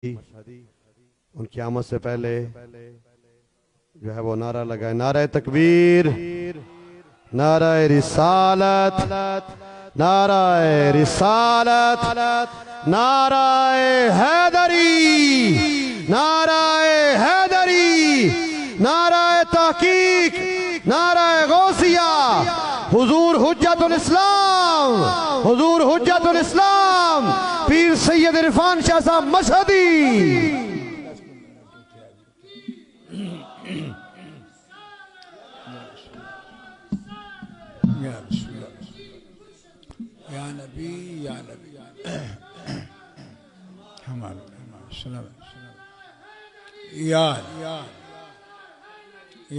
उनकी आमद से पहले जो है वो नारा लगाए, नारा तकबीर, नारा रिसालत, नारा रिसालत, नारा हैदरी, नारा हैदरी, नारा तहकीक, नारा गौसिया, हुजूर हुज्जतुल इस्लाम, हुजूर हुज्जतुल इस्लाम पीर सैयद इरफान शाह साहब मशहदी। या नबी या नबी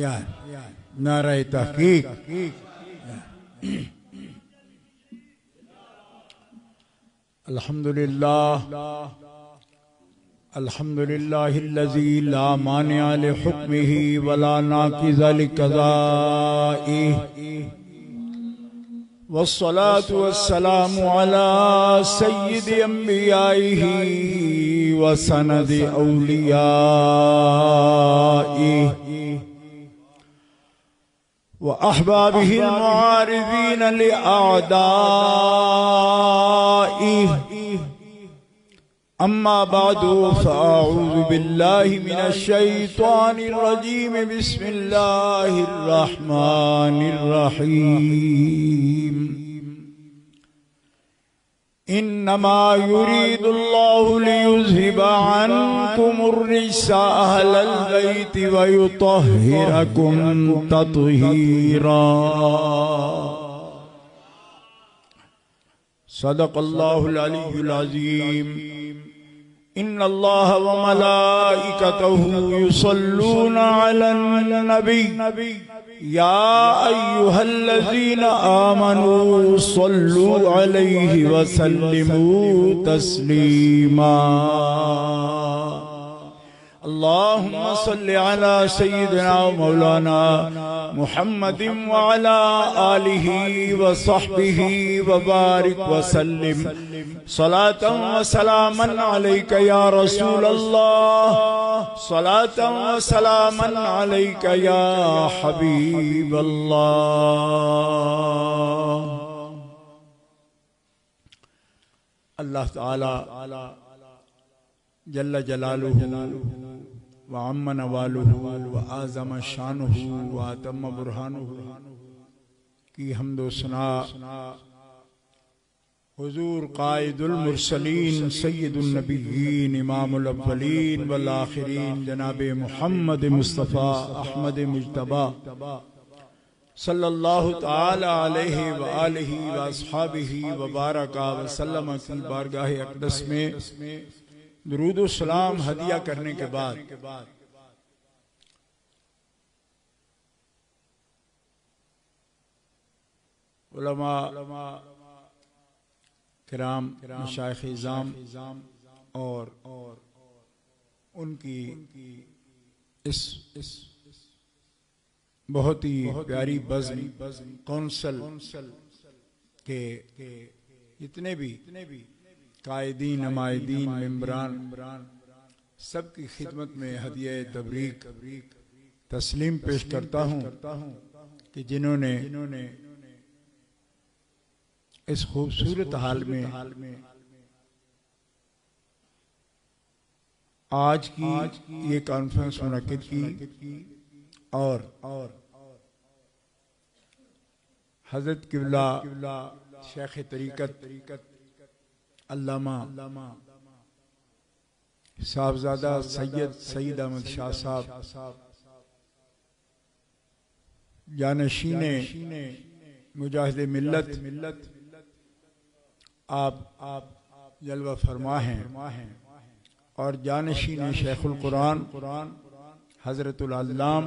या नारा तहकीक। अल्हम्दुलिल्लाह अल्हम्दुलिल्लाहिल्लज़ी ला मानिअ लिहुक्मिही वला नाकिज़ लिक़ज़ाइही वस्सलातु वस्सलामु अला सय्यिदि अंबियाइही व सनदि औलियाइही व अहबाबिहिल मुआरिज़ीन लिअअदाइही। अम्मा बादु फ़अऊज़ु बिल्लाहि मिनश शैतानिर रजीम। बिस्मिल्लाहिर रहमानिर रहीम। इन्नमा युरीदुल्लाहु लियुज़हिबा अन्कुमुर रिज्सा अहलल बैति व युतह्हिरकुम तत्हीरा। सदक़ल्लाहुल अलीयुल अज़ीम। इन्नल्लाह व मलाइकतहु युसल्लूना अलन नबी या अय्युहल्लज़ीना आमनू सल्लू अलैहि व सल्लिमू तस्लीमा। अल्लाहुम्मा सल्लि अला सय्यिदिना व मौलाना मुहम्मदिन व अला आलिहि व सहबिहि व बारिक व सल्लिम सलातन व सलामन अलैका या रसूल अल्लाह, सलातन व सलामन अलैका या हबीब अल्लाह। अल्लाह ताला जल्ल जलालुहु व अम्मा नवालुहु व आज़म शानुहु व अतम्म बुरहानुहु की हम्दो सना हुजूर कायदुल मुरसलीन सय्यदुन नबिय्यीन इमामुल अव्वलीन वल आखिरीन जनाबे मुहम्मद मुस्तफ़ा अहमद मुज्तबा सल्लल्लाहु ताला अलैहि व आलिहि व अस्हाबिहि व बारका व सल्लम की बारगाह अक़दस में दुरूद व सलाम हदिया करने के बाद उलमा किराम, मशाइख़ इज़ाम और उनकी इस बहुत ही प्यारी बज़्म कौंसल के जितने भी कायदीन, नमाइदीन, मेंबरान सबकी खिदमत में हदिया तबरीक तस्लीम पेश करता हूँ कि जिन्होंने इस खूबसूरत हाल में आज की ये कॉन्फ्रेंस मुनक्किद की और हज़रत क़िबला शेख तरीक़त अल्लामा साहबजादा सैयद अहमद शाह साहब जानशीने मुजाहिद मिल्लत आप जलवा फरमा हैं और जानशीन शेखुल कुरान हज़रतुल अल्लाम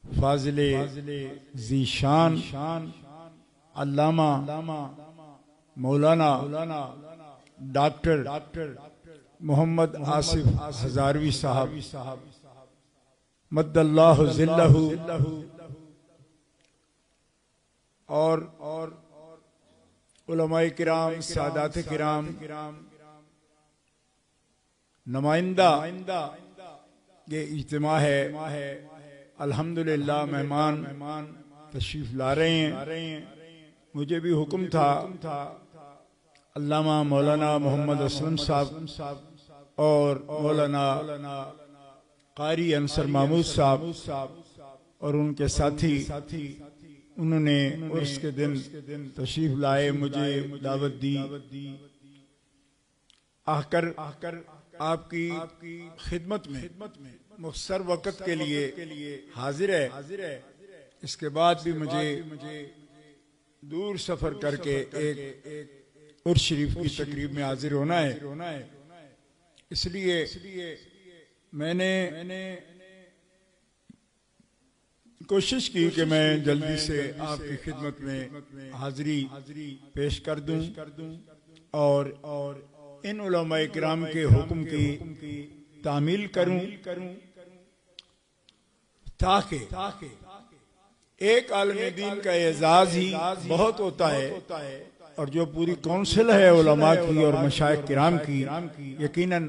फाज़िले ज़ीशान अल्लामा मौलाना डॉक्टर मोहम्मद आसिफ हज़ारवी साहब मद्दल्लाहु ज़िल्लहु और उलमाए किराम, सादात किराम नुमाइंदा ये इज्तिमा है। अल्हम्दुलिल्लाह मेहमान तशरीफ ला रहे हैं। मुझे भी हुक्म था अल्लामा मौलाना मोहम्मद असलम साहब और मौलाना कारी अंसर महमूद साहब और उनके साथी उन्होंने उर्स के दिन तशरीफ लाए, मुझे दावत दी। आकर आपकी खिदमत में मुख्तसर वक़्त के लिए हाजिर है। इसके बाद भी मुझे दूर सफर करके एक उर्स शरीफ की तकरीब में हाजिर होना है। इसलिए मैंने कोशिश की कि मैं जल्दी से आपकी खिदमत में हाजिरी पेश कर दूं और इन उलमाए किराम के हुक्म की तामील करूं, ताकि एक आलमी दीन का एजाज ही बहुत होता है और जो पूरी काउंसिल है उलमा की और मशाइख किराम की, यकीनन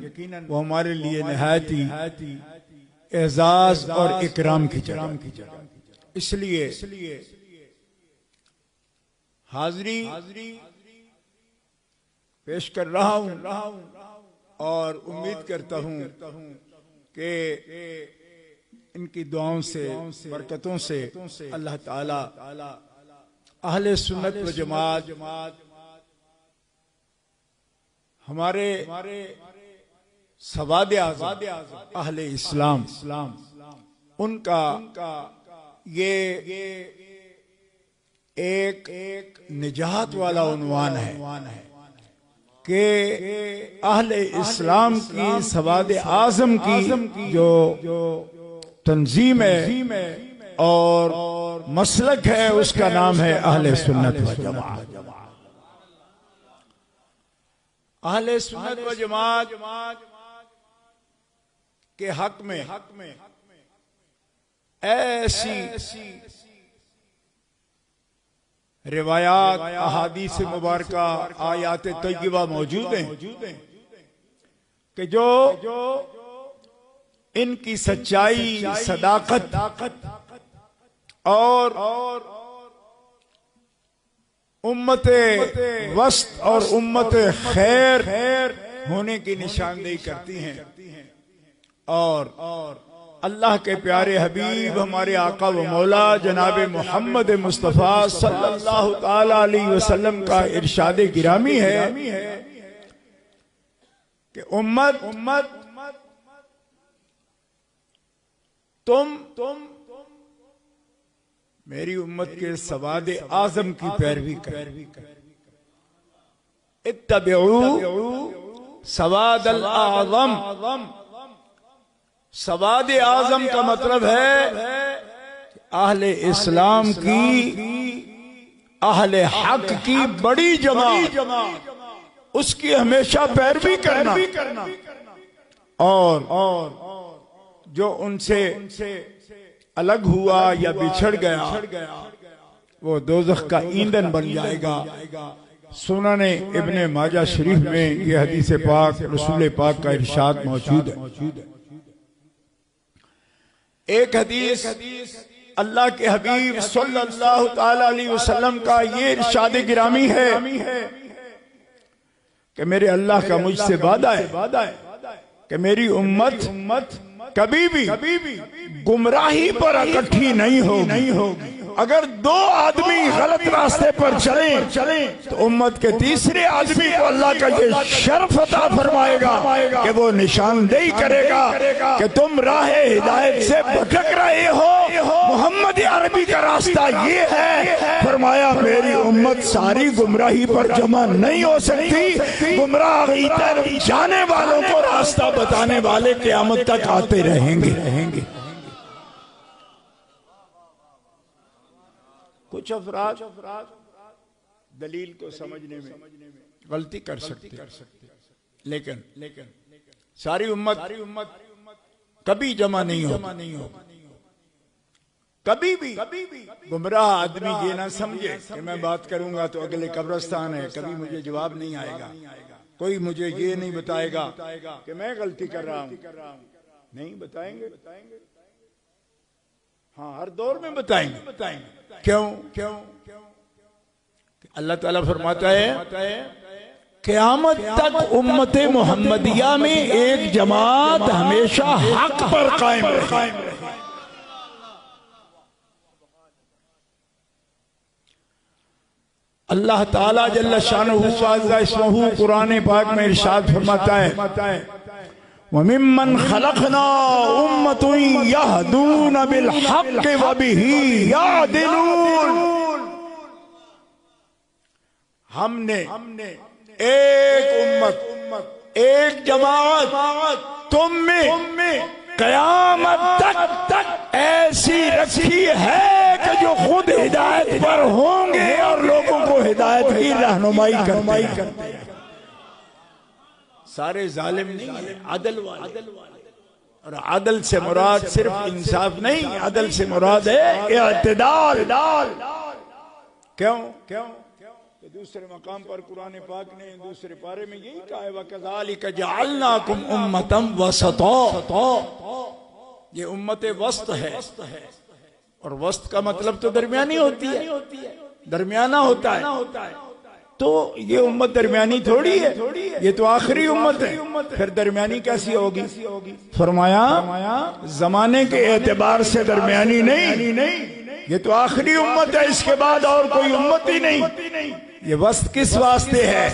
वो हमारे लिए निहायत ही एजाज और इकराम की जगह। इसलिए हाजिरी पेश कर रहा हूं और उम्मीद करता हूं कि इनकी दुआओं से बरकतों से अल्लाह ताला अहले सुन्नत व जमात हमारे सवादे आज़म अहले इस्लाम उनका ये एक निजात वाला उन्वान है कि अहले इस्लाम की सवादे आज़म की जो तंजीम है और मसलक है उसका नाम है अहले सुन्नत व जमात। अहले सुन्नत व जमात के हक में ऐसी रिवायात अहादीस मुबारका आयात तय्यबा मौजूद हैं कि जो इनकी सच्चाई, सदाकत और उम्मते वस्त और उम्मते खैर होने की निशानदेही करती हैं और अल्लाह के प्यारे हबीब हमारे आका व मौला जनाब मोहम्मद मुस्तफ़ा सल्लल्लाहु ताला अलैहि वसल्लम का इरशाद गिरामी है कि उम्मत तुम मेरी उम्मत के सवादे आज़म की पैरवी कर। इत्तबिऊ सवादल आज़म। सवादे आज़म का मतलब है अहले इस्लाम की, अहले हक की बड़ी जमात, उसकी हमेशा पैरवी करना और जो उनसे अलग हुआ या बिछड़ गया वो दोज़ख का ईंधन बन जाएगा। सुनने इब्ने माजा शरीफ में यह हदीस पाक रसूल पाक का इरशाद मौजूद है। एक हदीस अल्लाह के हबीब सल्लल्लाहु ताला अलैहि वसल्लम का ये इरशाद गिरामी है कि मेरे अल्लाह का मुझसे वादा है कि मेरी उम्मत कभी भी गुमराही पर इकट्ठी नहीं होगी। अगर दो आदमी गलत रास्ते पर चले तो उम्मत के तीसरे आदमी को अल्लाह का ये शर्फ अता फरमाएगा कि वो निशानदेही करेगा कि तुम राहे हिदायत से भटक रहे हो, मोहम्मद अरबी का रास्ता ये है। फरमाया मेरी उम्मत सारी गुमराही पर जमा नहीं हो सकती। गुमराही तरफ जाने वालों को रास्ता बताने वाले क़यामत तक आते रहेंगे। कुछ अफराद दलील को समझने में गलती कर सकते, लेकिन सारी उम्मत कभी जमा नहीं हो। कभी भी गुमराह आदमी ये ना समझे कि मैं बात करूंगा तो अगले कब्रिस्तान है, कभी मुझे जवाब नहीं आएगा। कोई मुझे ये नहीं बताएगा कि मैं गलती कर रहा हूं, नहीं बताएंगे। हाँ, हर दौर में बताएंगे। क्यों? अल्लाह ताला फरमाता है क़यामत तक उम्मत मोहम्मदिया में एक जमात हमेशा हक पर कायम रहे। अल्लाह ताला जल्ल शानुहु व अज़्ज़ा इस्मुहु कुरान पाक में इरशाद फरमाता है वमिम्मन खलक़ना उम्मतुन यहदून बिल हक़्क़ि व बिही यादिलून। हमने एक उम्मत, एक जमात तुम में क़यामत तक ऐसी रखी है कि जो खुद हिदायत पर होंगे और लोगों को हिदायत की रहनुमाई करते हैं। सारे जालिम नहीं है, अदल वाले। और अदल से मुराद सिर्फ इंसाफ नहीं, अदल से मुराद है इअ्तिदाल। क्यों? दूसरे मकाम पर कुरान पाक ने दूसरे पारे में यही कहा है वकज़ालिक जअलनाकुम उम्मतम वसता। ये उम्मत वस्त है, और वस्त का मतलब तो दरमियानी होती है, दरमियाना होता है। तो ये उम्मत दरमियानी थोड़ी है, ये तो आखिरी उम्मत है, फिर दरमियानी कैसी होगी? फरमाया जमाने के एतबार से दरमियानी नहीं, ये तो आखिरी उम्मत है, इसके बाद और कोई उम्मत ही नहीं। ये वस्त किस वास्ते है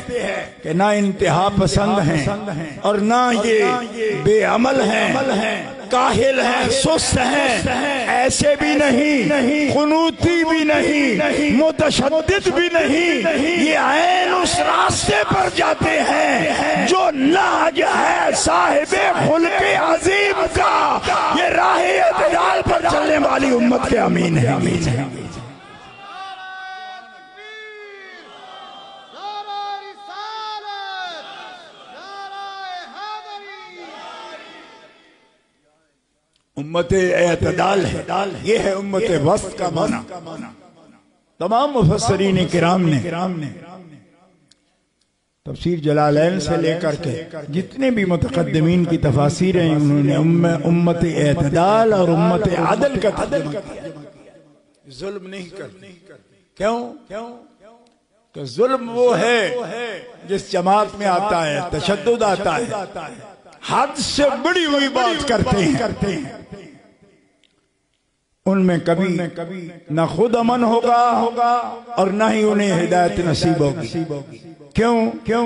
कि ना इंतहा पसंद हैं और ना ये बेअमल हैं, काहिल हैं, सुस्त हैं, ऐसे भी नहीं, कुनूती भी नहीं, मुतशद्दिद भी नहीं। ये ऐन उस रास्ते पर जाते हैं जो नाज है साहिबे खुल्क़े अजीम का। ये राहे इत्तिदाल पर चलने वाली उम्मत के अमीन है। उम्मत एतदाल है, ये है उम्मत वस्त का माना। तमाम मुफस्सरीन किराम ने तफसीर जलालैन से लेकर के जितने भी मुतक़द्दिमीन की तफासीर हैं, उन्होंने उम्मत एतदाल और उम्मत अदल का तर्जुमा किया। जुल्म नहीं करते। क्यों? तो जुल्म वो है जिस जमात में आता है तशद्दुद आता है, हद से बड़ी हुई बात करते हैं, उनमें कभी न खुद अमन होगा और न ही उन्हें हिदायत नसीब होगी। क्यों?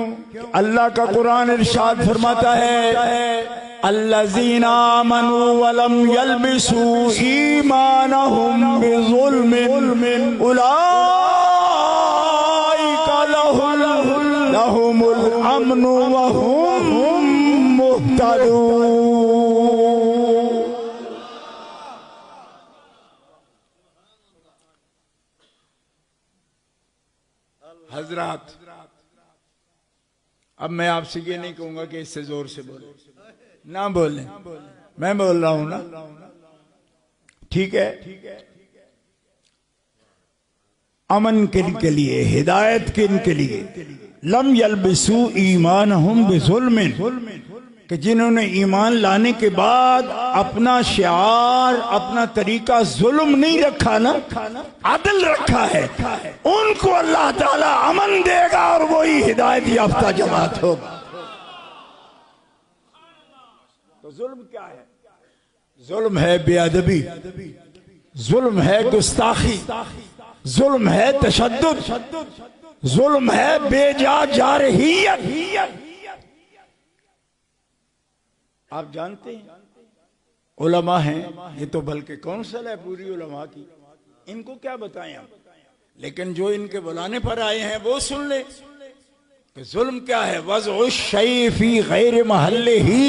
अल्लाह का कुरान इरशाद फरमाता है अल्लज़ीना आमनू वलम यल्बिसू ईमानहुम बिज़ुल्मिन उलाइका लहुमुल अम्नु व हुम मुहतदून। हजरात, अब मैं आपसे ये नहीं कहूंगा कि इससे जोर से बोले, ना बोले, मैं बोल रहा हूं ना, ठीक है? अमन के लिए, हिदायत के लिए, लम यल्बिसू ईमानहुम बिज़ुल्मिन, कि जिन्होंने ईमान लाने के बाद अपना शिआर, अपना तरीका जुल्म नहीं रखा ना, अदल रखा है, उनको अल्लाह ताला अमन देगा और वही हिदायत याफ्ता जमात होगा। तो जुल्म क्या है? जुल्म है बेअदबी, जुल्म है गुस्ताखी, जुल्म है तशद्दुद, जुल्म है बेजा जारहियत। आप जानते हैं उलमा हैं, ये तो बल्कि कौंसल है पूरी उलमा की, इनको क्या बताएं हम, लेकिन जो इनके बुलाने पर आए हैं वो सुन ले कि जुल्म क्या है। वज़उ शै फी गैर महल्लिही,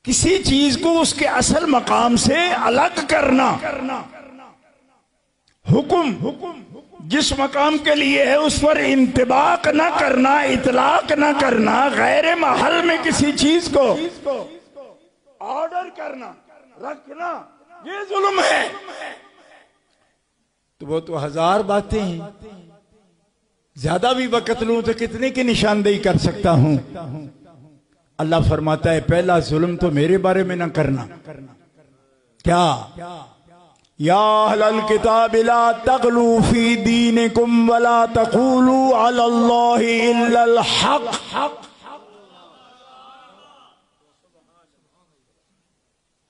किसी चीज को उसके असल मकाम से अलग करना। हुक्म जिस मकाम के लिए है उस पर इंतबाक न करना, इतलाक न करना, गैर महल में किसी चीज को ऑर्डर करना, रखना, ये जुल्म है। तो वो तो हजार बातें हैं, ज्यादा भी वक्त लूं तो कितने की निशानदेही कर सकता हूं। अल्लाह फरमाता है पहला जुल्म तो मेरे बारे में ना करना। क्या? या अहलल किताब ला तगलू फी दीनिकुम वला तक़ूलू अलल्लाहि इल्लल हक।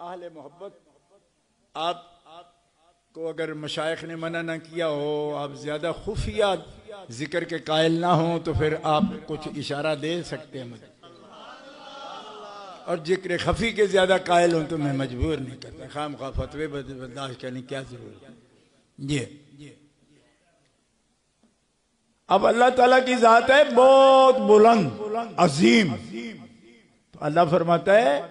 अहले मोहब्बत, आपको अगर मशाइख ने मना ना किया हो, आप ज्यादा खुफिया जिक्र के कायल ना हो, तो फिर आप कुछ इशारा दे सकते हैं मुझे, और जिक्र खफी के ज्यादा कायल हूं तो मैं मजबूर नहीं करता। खाम खा फतवे बर्दाश्त करने की क्या जरूरत है। ये अब अल्लाह ताला की जात है बहुत बुलंद अजीम। तो अल्लाह फरमाता है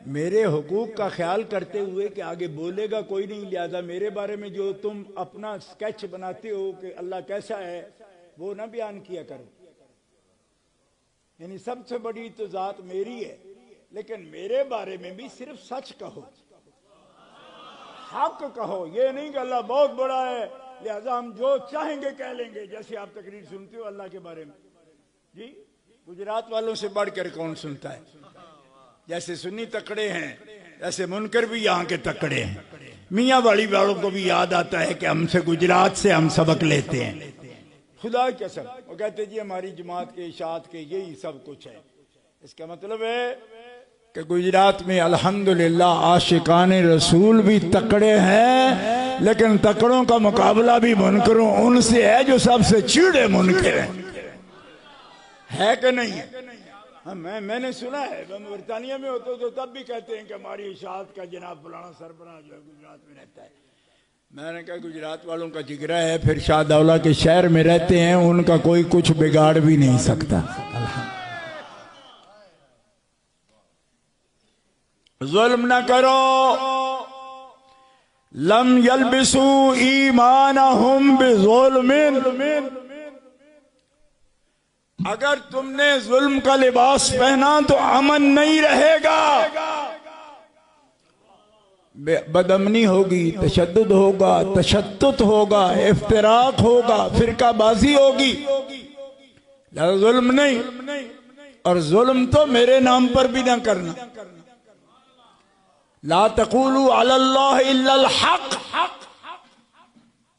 मेरे हुकूक का ख्याल करते हुए कि आगे बोलेगा कोई नहीं, लिहाजा मेरे बारे में जो तुम अपना स्केच बनाते हो कि अल्लाह कैसा है वो ना बयान किया करो। यानी सबसे बड़ी तो जात मेरी है, लेकिन मेरे बारे में भी सिर्फ सच कहो, हक कहो। ये नहीं कि अल्लाह बहुत बड़ा है लिहाजा हम जो चाहेंगे कह लेंगे। जैसे आप तकरीर सुनते हो अल्लाह के बारे में, जी गुजरात वालों से बढ़कर कौन सुनता है। जैसे सुन्नी तकड़े हैं, ऐसे मुनकर भी यहाँ के तकड़े हैं। मियाँ वाली वालों को भी याद आता है कि हमसे गुजरात से हम सबक लेते हैं। खुदा की कसम वो कहते जी हमारी जमात के इशात के यही सब कुछ है। इसका मतलब है कि गुजरात में अल्हम्दुलिल्लाह आशिकाने रसूल भी तकड़े हैं, लेकिन तकड़ों का मुकाबला भी मुनकरों उनसे है जो सबसे चिड़े मुनकर है कि नहीं है। हाँ, मैंने सुना है बरतानिया में होते तो तब भी कहते हैं कि हमारी इशात का जनाब फलाना सरबराह जो है गुजरात में रहता है। मैंने कहा गुजरात वालों का जिगरा है, फिर शाहदौला के शहर में रहते हैं, उनका कोई कुछ बिगाड़ भी नहीं सकता। जुल्म न करो। लम यलबिसू ईमानहुम बिजुल्मिन। अगर तुमने जुल्म का लिबास पहना तो अमन नहीं रहेगा, बदअमनी होगी, तशद्दुद होगा, तशद्दुद होगा, इफ्तिराक होगा, फिरकाबाजी होगी। जुल्म नहीं, और जुल्म तो मेरे नाम पर भी ना करना। ला तक़ूलू अलल्लाह इल्लल हक।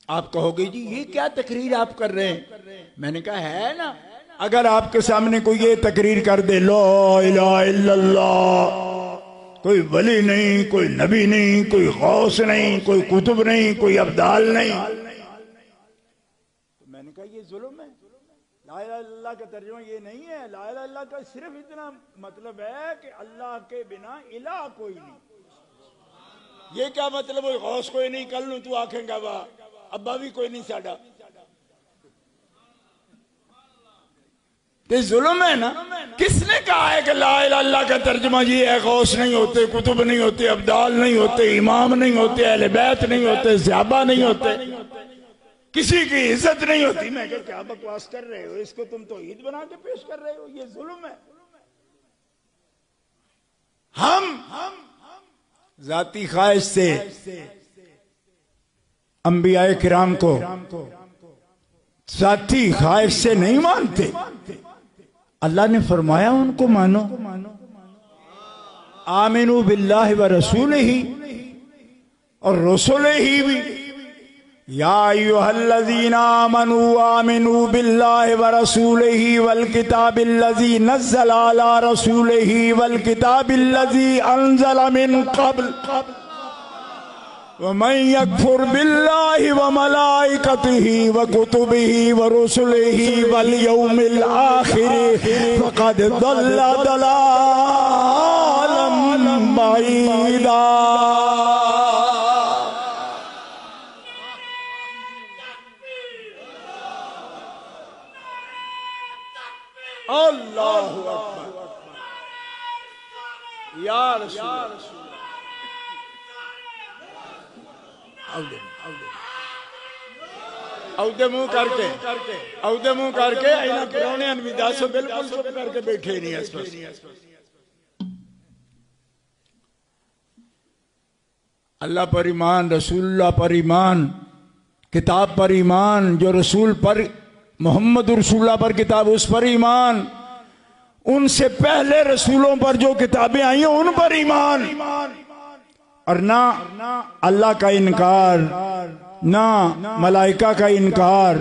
आप कहोगे जी ये क्या तकरीर आप कर रहे हैं। मैंने कहा है ना, अगर आपके सामने कोई ये तकरीर कर दे ला इलाहा इल्लल्लाह, कोई वली नहीं, कोई नबी नहीं, कोई गौस नहीं, कोई कुतुब नहीं, कोई अब्दाल नहीं, तो मैंने कहा ये जुल्म है। ला इलाहा इल्लल्लाह का तर्जुमा ये नहीं है। ला इलाहा इल्लल्लाह का सिर्फ इतना मतलब है कि अल्लाह के बिना इलाह कोई नहीं। ये क्या मतलब है गौस कोई नहीं, कल नू तू आखेगा वाह अब्बा भी कोई नहीं साडा, तो जुल्म है ना। किसने कहा है कि ला इलाहा इल्लल्लाह का तर्जुमा ये है गौस नहीं होते, कुतुब नहीं होते, अब्दाल नहीं होते, इमाम नहीं होते, अहले बैत नहीं होते, सहाबा नहीं होते, किसी की इज्जत नहीं होती। मैं क्या बकवास कर रहे हो, इसको तुम तो ईद बना के पेश कर रहे हो, ये जुल्म है। हम जाती ख्वाहिश से अंबियाए किराम को जाती ख्वाहिश से नहीं मानते। अल्लाह ने फरमाया उनको मानो। आमिनू बिल्लाहि व रसूलिही, और रसूलिही भी। या अय्युहल्लज़ीना आमनू आमिनू बिल्लाहि व रसूलिही वल किताबिल्लज़ी नज़्ज़ला अला रसूलिही वल किताबिल्लज़ी अनज़ला मिन क़ब्ल वमन यकफुर बिल्लाहि व मलाइकतिही व कुतुबिही व रुसुलिही वल यौमिल आखिर फक़द ज़ल्ला ज़लालन बईदा। अल्लाहु अकबर। या रसूल औदे मुंह करके पुराने अनविदा से बिल्कुल चुप करके बैठे नहीं है। अल्लाह पर ईमान, रसूलुल्लाह पर ईमान, किताब पर ईमान, जो रसूल पर मोहम्मद रसूलुल्लाह पर किताब, उस पर ईमान, उनसे पहले रसूलों पर जो किताबें आई हैं उन पर ईमान, और ना अल्लाह का इनकार, ना मलाइका का इनकार,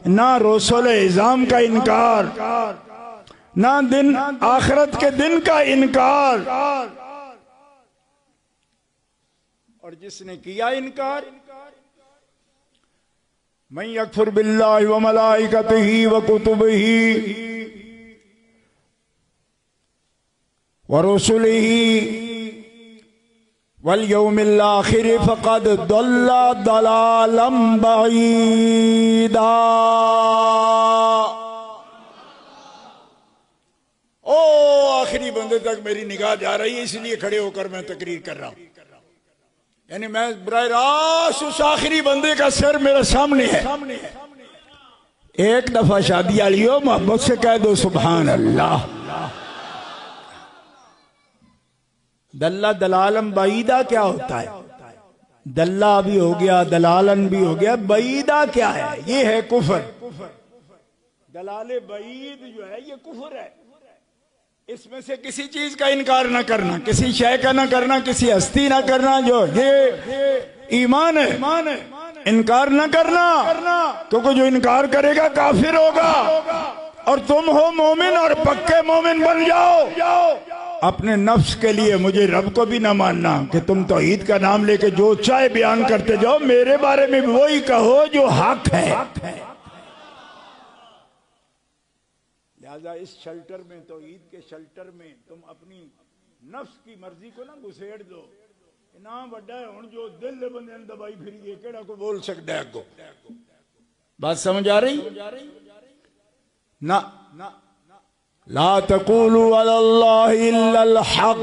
ना रसूल इज़ाम का इनकार, ना दिन आखिरत के दिन का इनकार। और जिसने किया इनकार, मैं यकफुर बिल्लाहि व मलाइकतिही व कुतुबिही व रुसुलिही वल यौमिल आखिर फ़क़द दल्ला दलालम बईदा। ओ आखिरी बंदे तक मेरी निगाह जा रही है, इसलिए खड़े होकर मैं तकरीर कर रहा हूं। यानी मैं बराह रास्त उस आखिरी बंदे का सिर मेरे सामने है। एक दफा शादी वालियों मोहब्बत से कह दो सुभान अल्लाह। दल्ला दलालम बईदा क्या होता है? दल्ला भी हो गया, दलालन भी हो गया, बईदा क्या है? ये है कुफर। दलाले बईद जो है ये कुफर है। इसमें से किसी चीज का इनकार ना करना, किसी शय का ना करना, किसी हस्ती ना करना, जो ये ईमान है। इनकार ना करना, क्योंकि जो इनकार करेगा काफिर होगा। और तुम हो मोमिन, और पक्के मोमिन बन जाओ। अपने नफ्स के लिए मुझे रब को भी ना मानना कि तुम तौहीद का नाम लेके जो चाहे बयान करते जाओ, मेरे बारे में भी वही कहो जो हक है। लिहाजा इस शेल्टर में, तौहीद के शेल्टर में तुम अपनी नफ्स की मर्जी को ना घुसेड़ दो। ना बड़ा है हुण जो दिल बंदे ने दबाई फिरी, केड़ा को बोल सकता है अगो? बात समझ आ रही ना? ला तक़ूलू अलल्लाहि इल्लल हक़,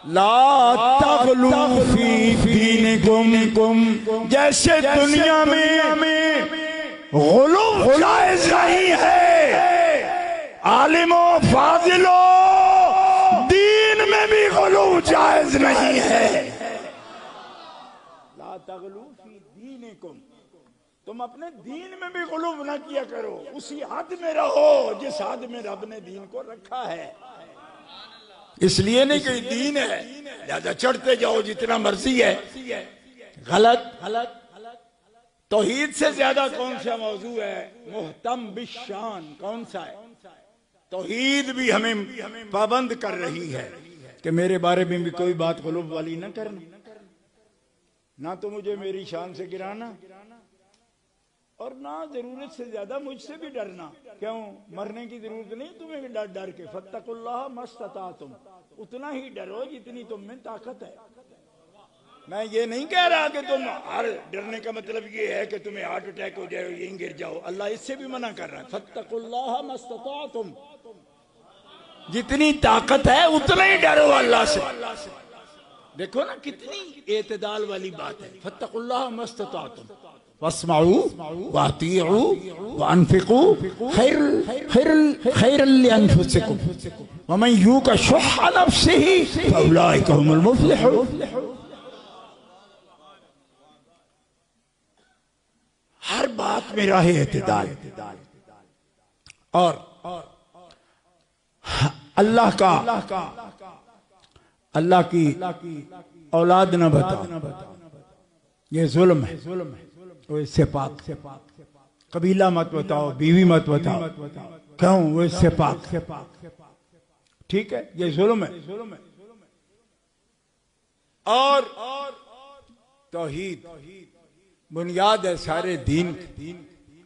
ला तग़लू फी दीनिकुम। जैसे दुनिया में गुलू जायज नहीं है, आलिमो फाजिलो दीन में भी गुलू जायज नहीं है। ला तग़लू फी दीनिकुम, तुम अपने दीन में भी गुलू ना किया करो, उसी हद में रहो जिस हद में रब ने दीन को रखा है। इसलिए नहीं कि दीन है लिहाजा चढ़ते जाओ जितना मर्जी है। गलत। तौहीद से ज्यादा कौन सा मौजू है मुहतम बिशान? कौन सा है? तौहीद भी हमें पाबंद कर रही है कि मेरे बारे में भी कोई बात गुलूब वाली ना करना, ना तो मुझे मेरी शान से गिराना, और ना जरूरत से ज्यादा मुझसे भी डरना। क्यों? मरने की जरूरत नहीं तुम्हें डर डर के। फत्तकुल्लाह मस्ततातुम, उतना ही डरो जितनी तुम में ताकत है। मैं ये नहीं कह रहा कि तुम हर डरने का मतलब ये है कि तुम्हें हार्ट अटैक हो जाए यहीं गिर जाओ। अल्लाह इससे भी मना कर रहा है। फत्तकुल्लाह मस्ततातुम, जितनी ताकत है उतना ही डरो अल्लाह से। देखो ना कितनी एतदाल वाली बात है। फत्तकुल्लाह मस्ततातुम वस्माऊ वातीऊ वअनफिकू खैरल लिअनफुसिकुम वमन यूका शुह्ह नफ्सिही फउलाइका हुमुल मुफ्लिहून। हर बात में राहे एतदाल। और अल्लाह की औलाद न बता, ये जुल्म है। वो इससे पाक। कबीला मत बताओ, बीवी मत बताओ। क्यों? वो इससे पाक। ठीक है, ये जुल्म है। और तौहीद बुनियाद है सारे दीन की।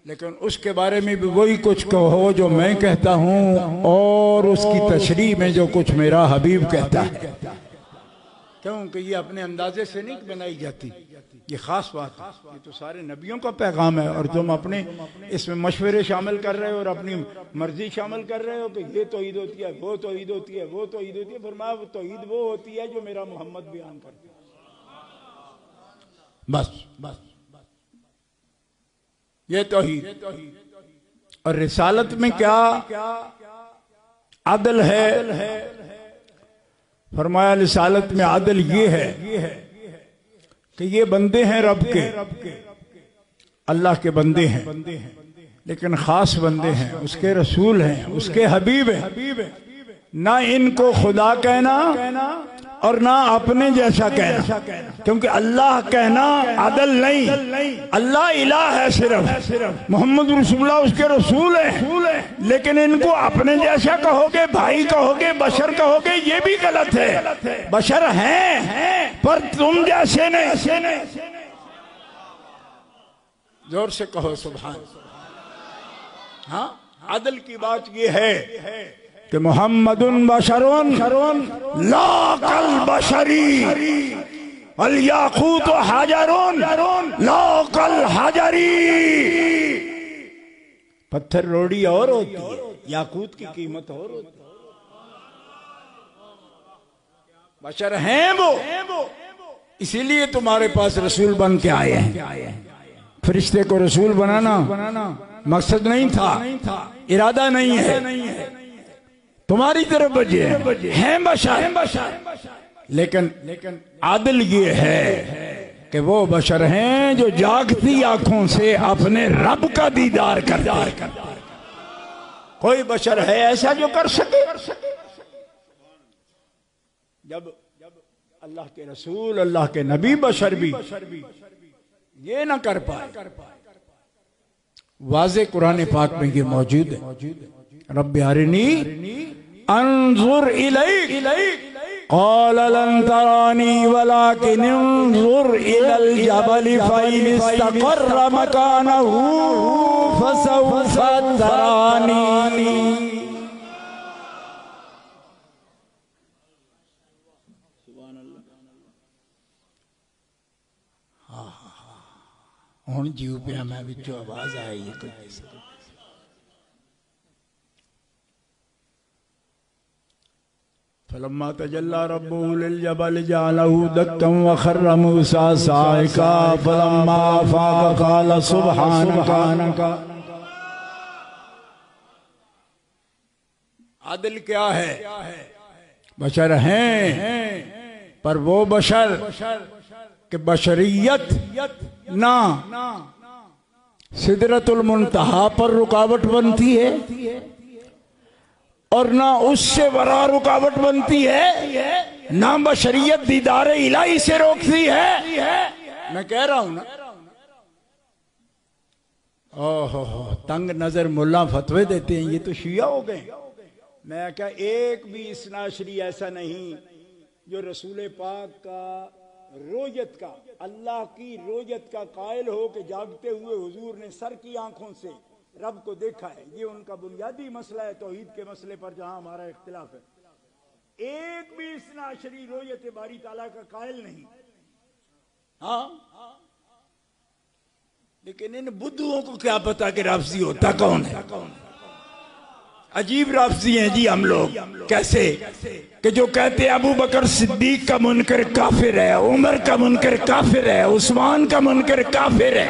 लेकिन उसके बारे में भी वही कुछ कहो जो मैं कहता हूं, और उसकी तशरीह में जो कुछ मेरा हबीब कहता है। क्योंकि ये अपने अंदाजे से नहीं बनाई जाती, ये खास बात है। ये तो सारे नबियों का पैगाम है, और तुम अपने इसमें मशवरे शामिल कर रहे हो और अपनी मर्जी शामिल कर रहे हो कि ये तौहीद होती है, वो तौहीद होती है, वो तौहीद होती है। फरमाया वो तौहीद वो होती है जो मेरा मोहम्मद बयान करता है। बस ये तौहीद। और रिसालत में क्या अदल है? फरमाया रिसालत में अदल ये है कि ये बंदे हैं रब के, अल्लाह के बंदे हैं, लेकिन खास बंदे हैं, उसके रसूल हैं, उसके हबीब हैं। ना इनको खुदा कहना और ना अपने जैसा कहना, क्योंकि अल्लाह कहना अदल नहीं, अल्लाह इलाह है सिर्फ, मोहम्मद रसूलुल्लाह उसके रसूल है। लेकिन इनको अपने जैसा कहोगे, भाई कहोगे, बशर कहोगे, ये भी गलत है। बशर हैं पर तुम जैसे नहीं। जोर से कहो सुभान। हाँ, अदल की बात ये है कि मोहम्मदुन बशरुन ला कल बशरी अल याकूत हजरुन ला कल हजरी। पत्थर रोड़ी और होती है, याकूत की कीमत और होती है। बशर हैं वो, इसीलिए तुम्हारे पास रसूल बन के आए हैं। फरिश्ते को रसूल बनाना मकसद नहीं था, इरादा नहीं है, तुम्हारी तरफ बजे हैं बशर। लेकिन आदिल ये है कि वो बशर हैं जो जागती आंखों से अपने रब का दीदार करते। कोई बशर है ऐसा जो कर सके? जब अल्लाह के रसूल, अल्लाह के नबी बशर भी ये ना कर पाए। वाज़े कुरान पाक में ये मौजूद है, रब्बी अरिनी अंजुर इलैक क़ाल लन तरानी वलाकिन अंजुर इलल जबल फ़इन इस्तक़र्र मकानहु फसौफ़ तरानी। हुण जीव पिया मैं विचों आवाज आई है कोई। फलम्मा तजल्ला रब्बुहु लिल जबल जअलहु दक्कन व खर्र मूसा साइका फलम्मा अफ़ाक़ क़ाल सुब्हानका। आदिल क्या है? बशर हैं, पर वो बशर कि बशरियत ना सिदरतुल मुंतहा पर रुकावट बनती है और ना उससे बड़ा रुकावट बनती है, ना बशरियत दीदारे इलाही से रोकती है। मैं कह रहा हूं ना, ओहो तंग नजर मुल्ला फतवे देते हैं, ये तो शिया हो गए। मैं क्या, एक भी इस्नाशरी ऐसा नहीं जो रसूल पाक का रोयत का, अल्लाह की रोयत का कायल हो कि जागते हुए हुजूर ने सर की आंखों से रब को देखा है। ये उनका बुनियादी मसला है तौहीद के मसले पर, जहां हमारा इख्तिलाफ है। एक भी इस्नाशरी रोयत बारी ताला का कायल नहीं। हाँ, लेकिन इन बुद्धुओं को क्या पता कि राफजी होता कौन है। अजीब राफजी हैं जी हम लोग। कैसे कि जो कहते हैं अबू बकर सिद्दीक का मुनकर काफिर है, उमर का मुनकर काफिर है, उस्मान का मुनकर काफिर है,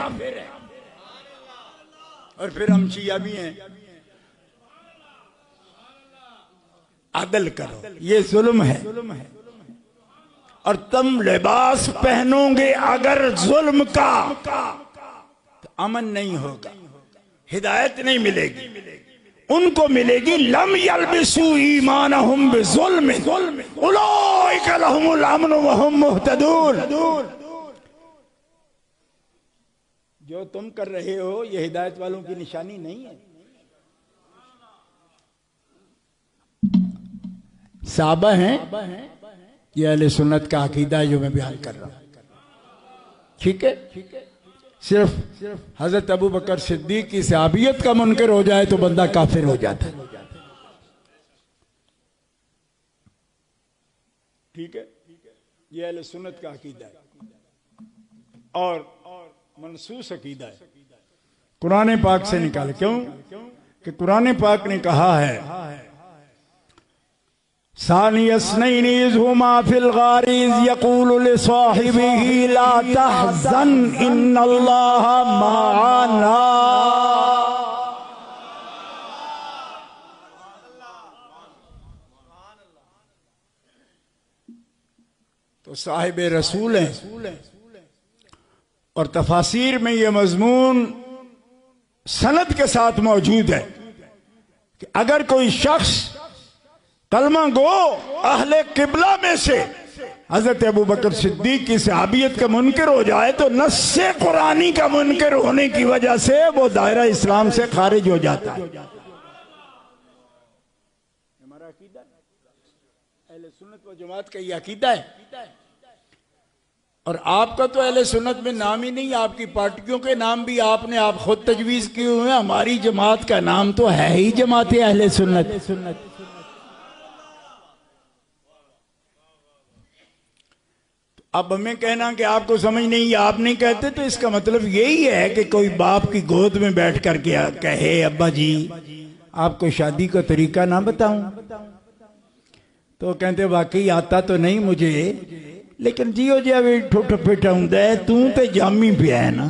और फिर हम शिया भी हैं। अदल करो, ये जुल्म है। और तुम लिबास पहनोगे अगर जुल्म का, तो अमन नहीं होगा, हिदायत नहीं मिलेगी। उनको मिलेगी लम यल्बिसू ईमानहुम बिजुल्म उलाइका लहुमुल अम्न व हुम मुहतदून। जो तुम कर रहे हो ये हिदायत वालों की निशानी नहीं है। साहबा हैं, ये अहले सुन्नत का अकीदा है जो मैं बयान कर रहा हूं। ठीक है, सिर्फ हजरत अबू बकर सिद्दीक की सहाबियत का मुनकर हो जाए तो बंदा काफिर हो जाता है। ठीक है, ये अहले सुन्नत का अकीदा है और मनसूस अकीदा है, कुरान पाक से निकाले। क्यों कि कुरान पाक ने कहा है सानियस्नैनि इज़ हुमा फिल गारि इज़ यक़ूलु लिसाहिबिही ला तहज़न इन्नल्लाह मअना। तो साहिब रसूल हैं, और तफासिर में यह मजमून सनद के साथ मौजूद है कि अगर कोई शख्स कलमा गो अहले किबला में से हजरत अबू बकर सिद्दीक की सहाबियत का मुनकर हो जाए तो नस्से कुरानी का मुनकर होने की वजह से वो दायरा इस्लाम से खारिज हो जाता है। हमारा अकीदा अहले सुन्नत व जमात का ये अकीदा है। और आपका तो अहले सुन्नत में नाम ही नहीं, आपकी पार्टियों के नाम भी आपने आप खुद तजवीज किए हुए हैं। हमारी जमात का नाम तो है ही जमात अहले सुन्नत। अब हमें कहना कि आपको समझ नहीं, आप नहीं कहते, तो इसका मतलब यही है कि कोई बाप की गोद में बैठ कर के कहे अब्बा जी आपको शादी का तरीका ना बताऊं, तो कहते वाकई आता तो नहीं मुझे, लेकिन जियो जी अभी ठुठ पिट हुंदा है, तू ते जामी पिया है ना,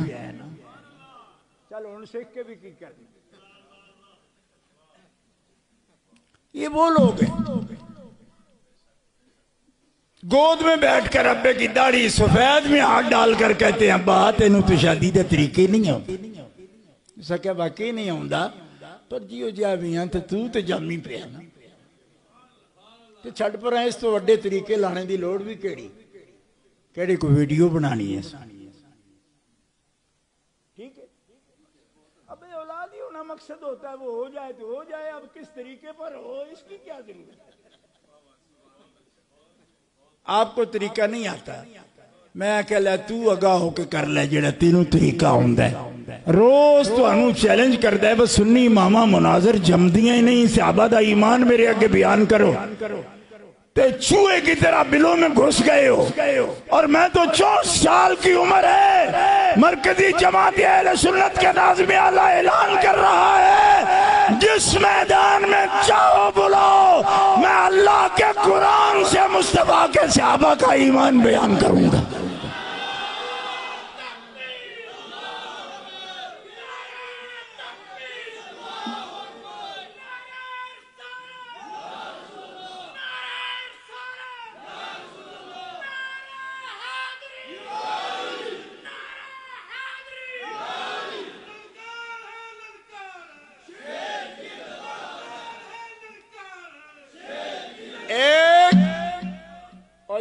चल हुण सीख के भी की कर। ये वो लोग हैं गोद में बैठकर अब्बे की दाढ़ी सफेद में हाथ डालकर कहते हैं अब्बा तेनू तो शादी के तरीके नहीं आते। सके वाकई नहीं आंदा, पर जियो जिहा भी हाँ, तो तू तो जामी पिया ना, तो छड़ पर इस तो वड्डे तरीके लाने की लोड़ भी केड़ी कोई वीडियो बनानी है। ठीक है, अब औलाद ही होना मकसद होता है, वो हो जाए तो हो जाए, अब किस तरीके पर हो इसकी क्या जरूरत है। आपको तरीका नहीं आता, मैं कह ला तू अगा होके कर ले जेड़ा तेनू तरीका आउंदा है। रोज तुहानू चैलेंज करदा है, बस सुन्नी मामा मुनाजर जमदियां ही नहीं, सहाबा दा ईमान मेरे आगे बयान करो, ते चूहे की तरह बिलों में घुस गए हो। और मैं तो 64 साल की उम्र है, मरकजी जमात अहले सुन्नत के नाज़िम आला ऐलान कर रहा है जिस मैदान में चाहो बुलाओ, मैं अल्लाह के कुरान से मुस्तफा के सहाबा का ईमान बयान करूंगा।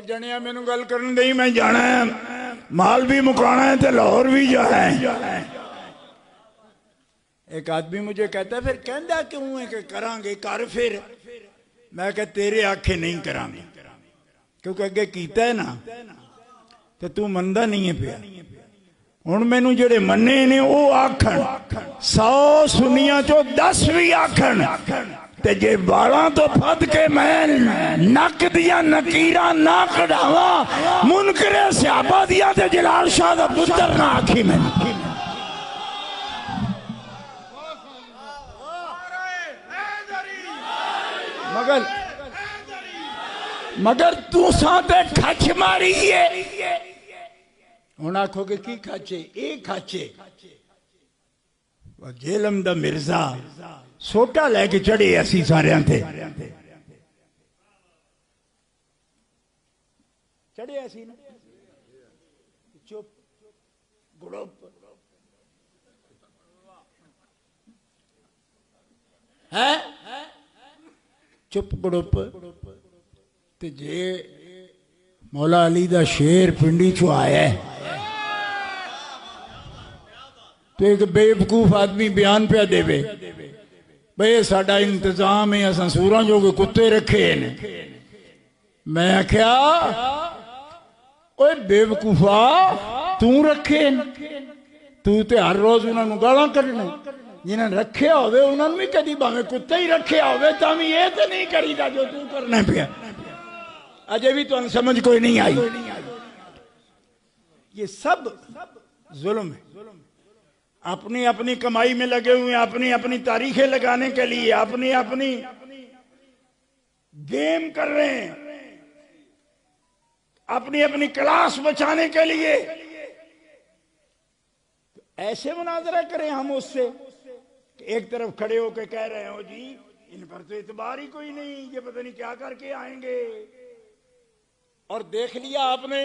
जनिया मैनू गल करन दई, मैं जाना है, माल भी मुकाना है, तो लाहौर भी जाना है। एक आदमी मुझे कहता है फिर कहता क्यों है कि करांगे कर, फिर मैं कह तेरे आखे नहीं करांगे, क्योंकि अगे कीता है ना, तो तू मनदा नहीं है पिया। हुण मैनू जेड़े मन्ने ने वो आखण, 100 सुनिया चो 10 भी आखण, ते जे बाला तो फद के मैं नक दिया नकीरा ना कढ़ावा, मुनकरे सहाबा दिया ते जलाल शाह दा पुत्र ना आखी मैं। मगर तू साथे खच मारी है, हुण आखोगे की खाचे, ए खाचे जेलम दा मिर्जा सोटा लैके चढ़े असी सारे थे, चढ़े असी ना, चुप गुड़प है, चुप गुड़प, ते जे मौला अली दा शेर पिंडी चो आया तो एक बेवकूफ आदमी बयान पे देवे भाई साडा इंतजाम है, असां सूरां जो कुत्ते रखे ने। मैं आख्या ओए बेवकूफा तू रखे, तू ते हर रोज उन्होंने गालां कढने, जिन्हें रखे होवे उन्होंने भी कदी भावें कुत्ते ही रखे होवे तां भी ये तो नहीं करीदा जो तू करना पिया। अजे भी तुहानू समझ कोई नहीं आई। ये सब जुल्म है, अपनी अपनी कमाई में लगे हुए हैं, अपनी अपनी तारीखें लगाने के लिए, अपनी अपनी गेम कर रहे हैं, अपनी अपनी क्लास बचाने के लिए। ऐसे मुनाजरा करें हम उससे, एक तरफ खड़े होकर कह रहे हो जी इन पर तो इतबार ही कोई नहीं, ये पता नहीं क्या करके आएंगे। और देख लिया आपने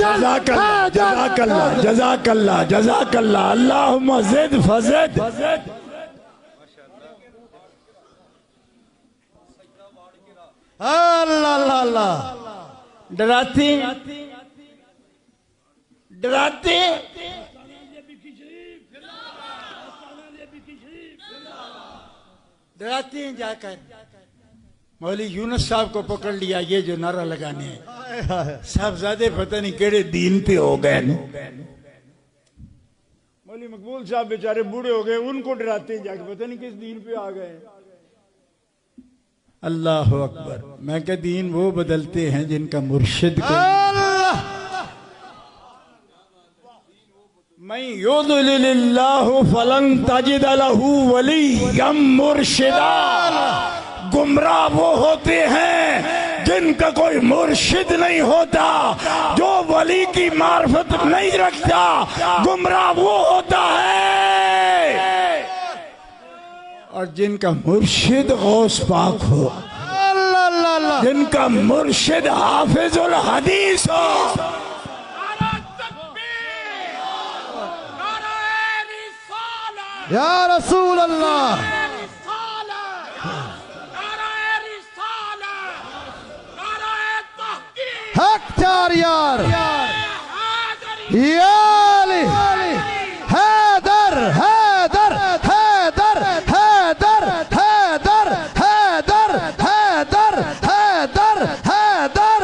जज़ाकल्लाह जज़ाकल्लाह जज़ाकल्लाह अल्लाहुम्मा ज़िद फज़िद। अल्लाह अल्लाह अल्लाह। डराते डराते डराते हैं जाकर मौली यूनुस साहब को पकड़ लिया, ये जो नारा लगाने हैं साहबजादे पता नहीं केड़े दीन पे हो गए। मौली मकबूल साहब बेचारे बूढ़े हो गए, उनको डराते हैं जाके पता नहीं किस दीन पे आ गए। अल्लाह अकबर। मैं क्या दीन वो बदलते हैं जिनका मुर्शिद मैं युद्लिल्लाहु फलन तजिद लहू वलिय्यम मुर्शिदा। गुमराह वो होते हैं जिनका कोई मुर्शिद नहीं होता, जो वली की मार्फत नहीं रखता, गुमराह वो होता है। और जिनका मुर्शिद गौस पाक हो, जिनका मुर्शिद हाफिजुल हदीस हो। या रसूल अल्लाह। हक चार यार याली हैदर हैदर हैदर हैदर हैदर हैदर हैदर हैदर हैदर।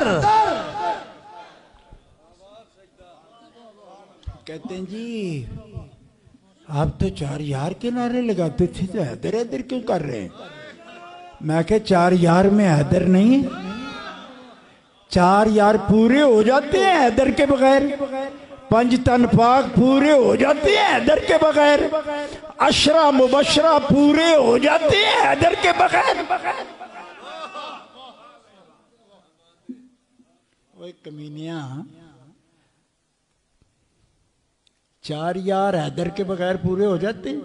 कहते हैं जी आप तो चार यार के नारे लगाते थे, तो हैदर हैदर क्यों कर रहे हैं? मैं क्या चार यार में हैदर नहीं है? चार यार पूरे हो जाते हैं हैदर के बगैर, पंज तन पाक पूरे हो जाते हैं हैदर के बगैर, अशरा मुबशरा पूरे हो जाते हैं हैदर के बगैर। ओए कमीनिया, चार यार हैदर के बगैर पूरे हो जाते हैं,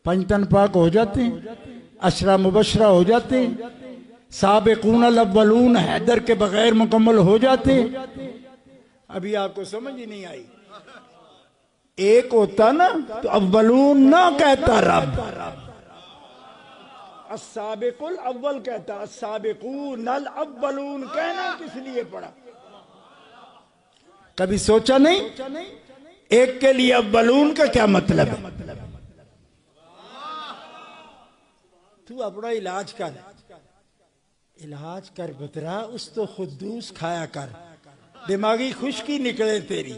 पंजतन पाक हो जाते हैं, अशरा मुबशरा हो जाते हैं, साबिकून अल-अव्वलून हैदर के बगैर मुकम्मल हो जाते हैं। अभी आपको समझ ही नहीं आई। एक होता ना तो अव्वलून ना कहता रब, अस्साबिकुल अव्वल कहता, अस्साबिकून अल-अव्वलून कहना किस लिए पड़ा? कभी सोचा नहीं एक के लिए अव्वलून का क्या मतलब है? तू अपना इलाज कर, इलाज कर बतरा, उस तो खुद्दूस खाया कर, दिमागी खुश्की निकले तेरी।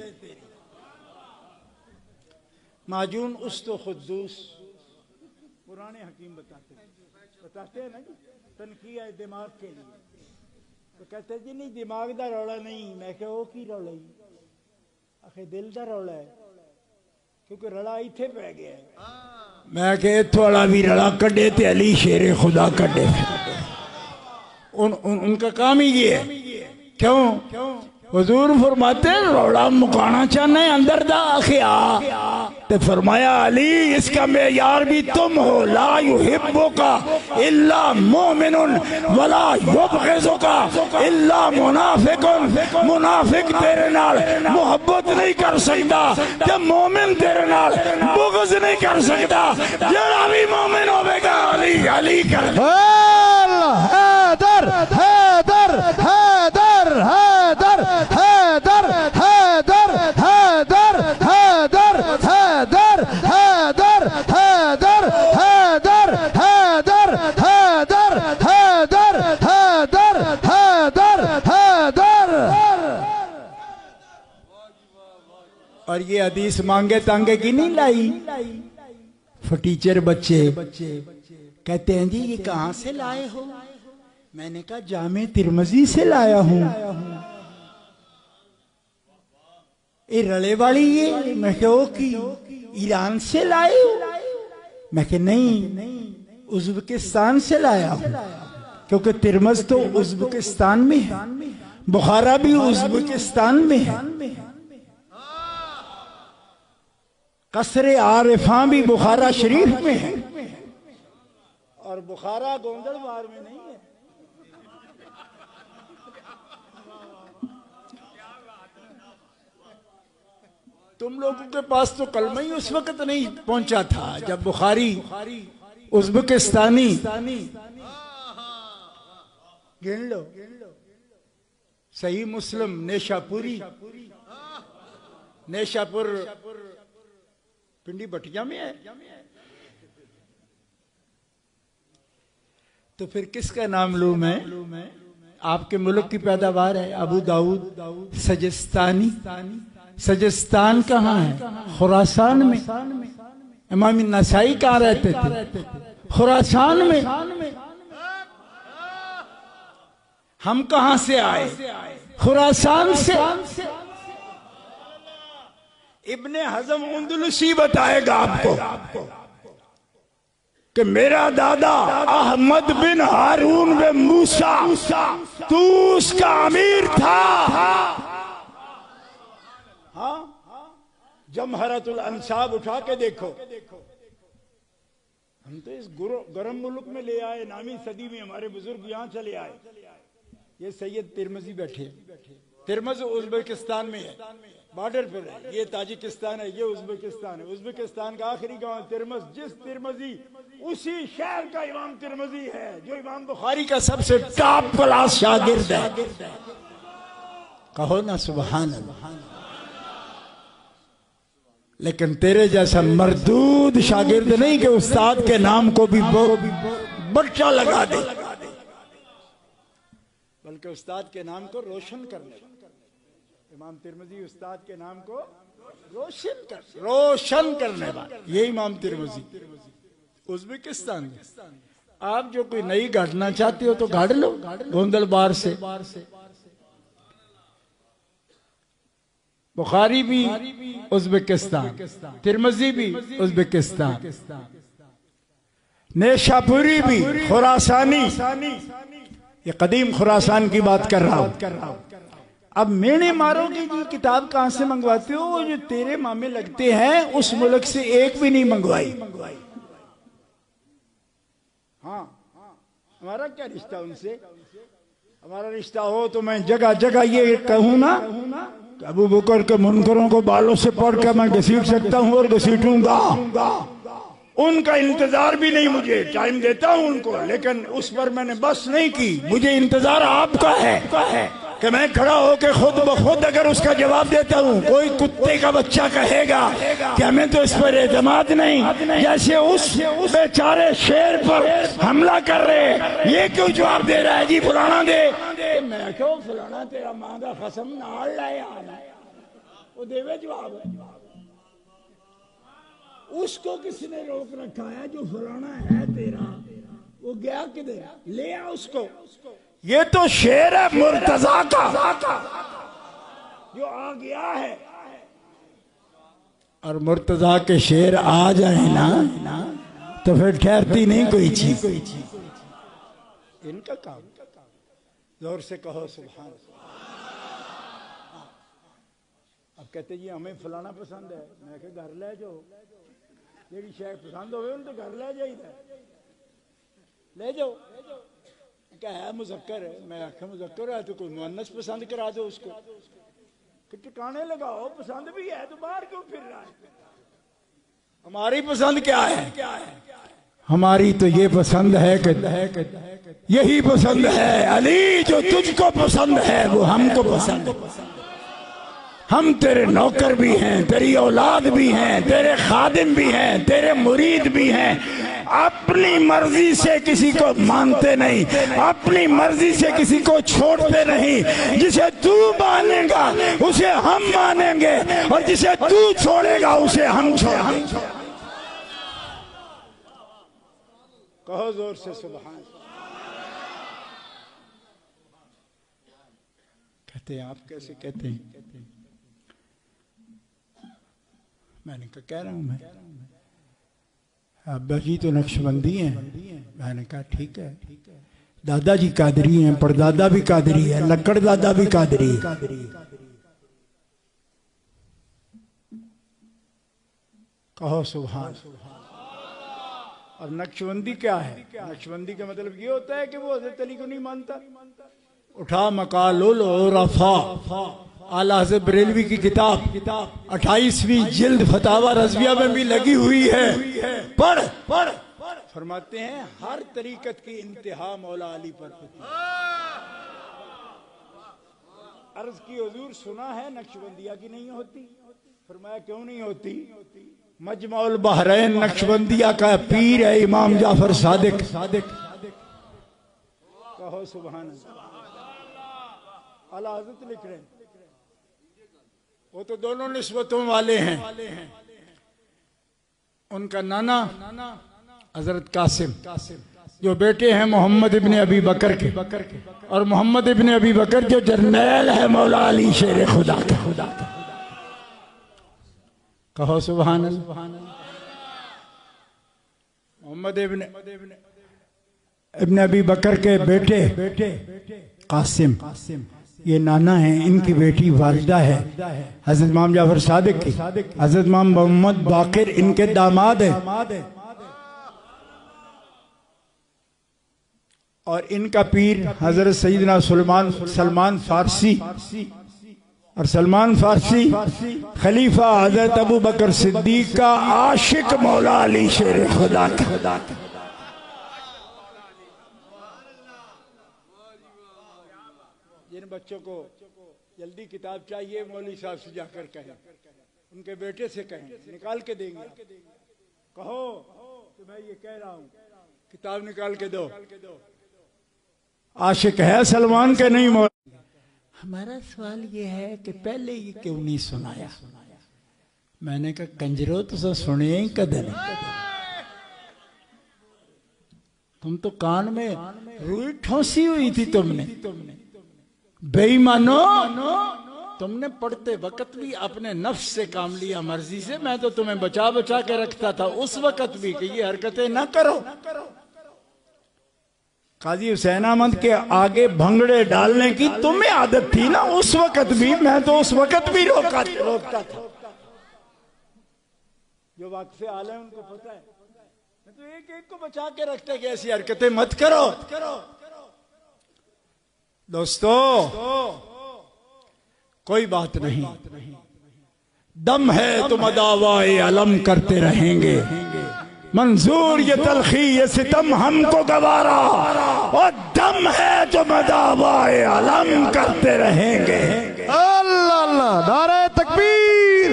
माजून उस तो खुद्दूस, पुराने हकीम बताते हैं ना जी, तनकीया है दिमाग के लिए। तो कहते जी नहीं दिमाग दा रौला नहीं। मैं क्या वो की रौला ही? आखे दिल दा रौला है, क्योंकि रड़ा इथे पै गया है। मैं क्या इथों वाला भी रड़ा कड्डे ते अली शेरे खुदा कड्डे। उनका काम ही ये है। क्यों? हुजूर फरमाते हैं रौला मुकाना चाहना है अंदर दा आखिया, ते फरमाया अली इसका मेयार भी तुम हो। ला युहिब्बुका इल्ला मोमिनुन वला युबग़िज़ुका इल्ला मुनाफिकुन। मुनाफिक तेरे नाल मोहब्बत नहीं कर सकता जब मोमिन तेरे नाल बुग़्ज़ नहीं कर सकता। जेड़ा भी मोमिन होवेगा अली अली कर। हैदर हैदर हैदर हैदर हैदर हैदर हैदर हैदर हैदर हैदर हैदर हैदर हैदर हैदर हैदर हैदर हैदर हैदर। और ये हदीस मांगे तांगे की नहीं लाई। फटीचर बच्चे कहते हैं जी ये कहां से लाए हो? मैंने कहा जामे तिरमजी से लाया हूं। ये रले वाली ये मैं क्या की ईरान से लाए हो? मैं क्या नहीं उज़्बेकिस्तान से लाया हूं, क्योंकि तिरमज तो उज़्बेकिस्तान में है, बुखारा भी उज़्बेकिस्तान में है, कसरे आरिफा भी बुखारा शरीफ में है, और बुखारा गोंदलवार में नहीं है। तुम लोगों के पास तो कलमा ही उस वक्त नहीं पहुंचा था जब बुखारी उज़्बेकिस्तानी गिन लो, सही मुस्लिम नेशापुरी, नेशापुर पिंडी बटिया में है, तो फिर किसका नाम लूं मैं? आपके मुल्क की पैदावार है अबू दाऊद सजिस्तानी। सजिस्तान कहाँ है? खुरासान में। इमाम नसाई कहाँ रहते थे? खुरासान में। हम कहां से आए? खुरासान से। इब्ने हजम अंदलुसी बताएगा आपको कि मेरा दादा अहमद बिन हारून बिन मूसा तूस का अमीर था। हाँ, जमहरतुल अंसाब उठा के देखो। हम तो इस गरम मुल्क में ले आए, नामी सदी में हमारे बुजुर्ग यहाँ चले आए। ये सैयद तिरमजी बैठे, तिरमज उज़्बेकिस्तान में है, बॉर्डर पर है। ये ताजिकिस्तान है, ये उज़्बेकिस्तान है। उज़्बेकिस्तान का आखिरी गांव तिरमज, जिस तिरमजी उसी शहर का इमाम तिरमजी है जो इमाम बुखारी का सबसे टॉप क्लास शागिर्द है। कहो ना सुभान अल्लाह। लेकिन तेरे जैसा मरदूद शागिर्द नहीं कि उस्ताद के नाम को भी बच्चा लगा दे, बल्कि उस्ताद के नाम को रोशन करने वाला। इमाम तिरमिजी उस्ताद के नाम को रोशन करने वाला, ये इमाम तिरमिजी उज़्बेकिस्तान। आप जो कोई नई गाड़ना चाहते हो तो गाड़ लो गोंदलबार से। बुखारी भी उज़्बेकिस्तान, तिरमिजी भी उज़्बेकिस्तान, नेशापुरी भी खुरासानी। ये कदीम खुरासान की बात कर रहा हूं। अब मेने मारोगे जी किताब कहां से मंगवाते हो? वो जो तेरे मामे लगते हैं उस मुल्क से एक भी नहीं मंगवाई। हाँ, हमारा क्या रिश्ता उनसे? हमारा रिश्ता हो तो मैं जगह जगह ये कहूं ना, अबू बकर के मुनकरों को बालों से पढ़कर मैं घसीट सकता हूं और घसीटूंगा। उनका इंतजार भी नहीं, मुझे टाइम देता हूं उनको, लेकिन उस पर मैंने बस नहीं की। मुझे इंतजार आपका है कि मैं खड़ा होकर खुद ब खुद अगर उसका जवाब देता हूं। कोई कुत्ते का बच्चा कहेगा कि हमें तो इस पर एतमाद नहीं, जैसे उस बेचारे शेर पर हमला कर रहे, ये क्यों जवाब दे रहा है जी फलाना दे? मैं क्यों फलाना तेरा मां का कसम नाल लाया, वो देवे जवाब। उसको किसने रोक रखा है जो फलाना है तेरा? वो गया किधर? ले आ उसको। ये तो शेर है मुर्तजा का जो आ गया है। और मुर्तजा के शेर आ जाए ना तो फिर ठहरती नहीं कोई चीज। इनका काम। जोर से कहो सुभान अल्लाह। अब कहते जी हमें फलाना पसंद है, मैं कह घर ले जाओ, जेड़ी शायद पसंद हो तो घर ले जाइए, ले जाओ। क्या है मुज़क्कर है? मैं आखिर मुज़क्कर है तो कोई मुअन्नस पसंद करा दो उसको, कि टिकाने लगाओ। पसंद भी है तो बाहर क्यों फिर रहा है? हमारी पसंद क्या है? हमारी तो ये पसंद है कि यही पसंद है अली, जो तुझको पसंद है वो हमको पसंद है। हम तेरे नौकर भी हैं, तेरी औलाद भी हैं, तेरे खादिम भी हैं, तेरे मुरीद भी हैं। अपनी मर्जी से किसी को मानते नहीं, अपनी मर्जी से किसी को छोड़ते नहीं। जिसे तू मानेगा उसे हम मानेंगे, और जिसे तू छोड़ेगा उसे हम छोड़ेंगे। कहो जोर से सुभान। कहते हैं आप कैसे कहते हैं? मैंने कह रहा हूं मैं, अब्बा जी तो नक्शबंदी हैं। मैंने कहा ठीक है। दादाजी कादरी हैं, परदादा भी कादरी है, लक्कड़ दादा भी कादरी है। कहो सुभान। और नक्शबंदी क्या है? नक्शबंदी का मतलब ये होता है कि वो हज़रत अली को नहीं मानता। उठा मकालो लो रफा आला हज़रत बरेलवी की किताब 28वीं जिल्द फतावा रज़विया में भी लगी हुई है। पढ़ पढ़ फरमाते हैं हर तरीकत की इंतहा मौला अली पर होती है। अर्ज की हुजूर सुना है नक्शबंदिया की नहीं होती? फरमाया क्यों नहीं होती? मजमाउल बहरैन नक्शबंदिया का पीर है इमाम जाफर सादिक। कहो सुभान अल्लाह। आला हज़रत लिख रहे हैं, वो तो दोनों निस्बतों वाले हैं। उनका नाना हजरत कासिम जो बेटे हैं मोहम्मद इब्ने अबी बकर के, और मोहम्मद इब्ने अबी बकर जो जर्नैल है मौला अली शेर खुदा के। कहो सुभान अल्लाह। मोहम्मद इब्ने अबी बकर के बेटे कासिम ये नाना है, इनकी बेटी वालिदा है हजरत इमाम जाफर सादिक की। हजरत इमाम मोहम्मद बाकिर इनके दामाद है, और इनका पीर हजरत सैयदना सलमान फारसी, और सलमान फारसी खलीफा हजरत अबू बकर सिद्दीक का आशिक मौला अली शेर खुदा का। जिन बच्चों को जल्दी किताब चाहिए मौलवी साहब से जाकर कहें, उनके बेटे से कहें, निकाल के देंगे। कहो तो मैं ये कह रहा हूँ किताब निकाल के दो। आशिक है सलमान के नहीं मौला। हमारा सवाल ये है कि पहले ये क्यों नहीं सुनाया? मैंने कहा कंजरो तो सुने ही कदर, तुम तो कान में रुई ठोसी हुई थी तुमने। बेईमानो, तुमने पढ़ते वक्त भी अपने नफ्स से काम लिया मर्जी से। मैं तो तुम्हें बचा बचा के रखता था उस वक्त भी कि ये हरकतें ना करो। काजी हुसैन अहमद के आगे भंगड़े डालने की तुम्हें आदत थी ना उस वक्त भी। मैं तो उस वक्त भी रोकता था। जो वक्त से आले उनको पता है, मैं तो एक एक को बचा के रखते कि ऐसी हरकतें मत करो। दोस्तों कोई बात नहीं, दम है तो मदावाए अलम करते रहेंगे। मंजूर ये तलखी ये सितम हमको गवारा, और दम है जो मदावाए अलम करते रहेंगे। अल्लाह अल्लाह। नारे तकबीर,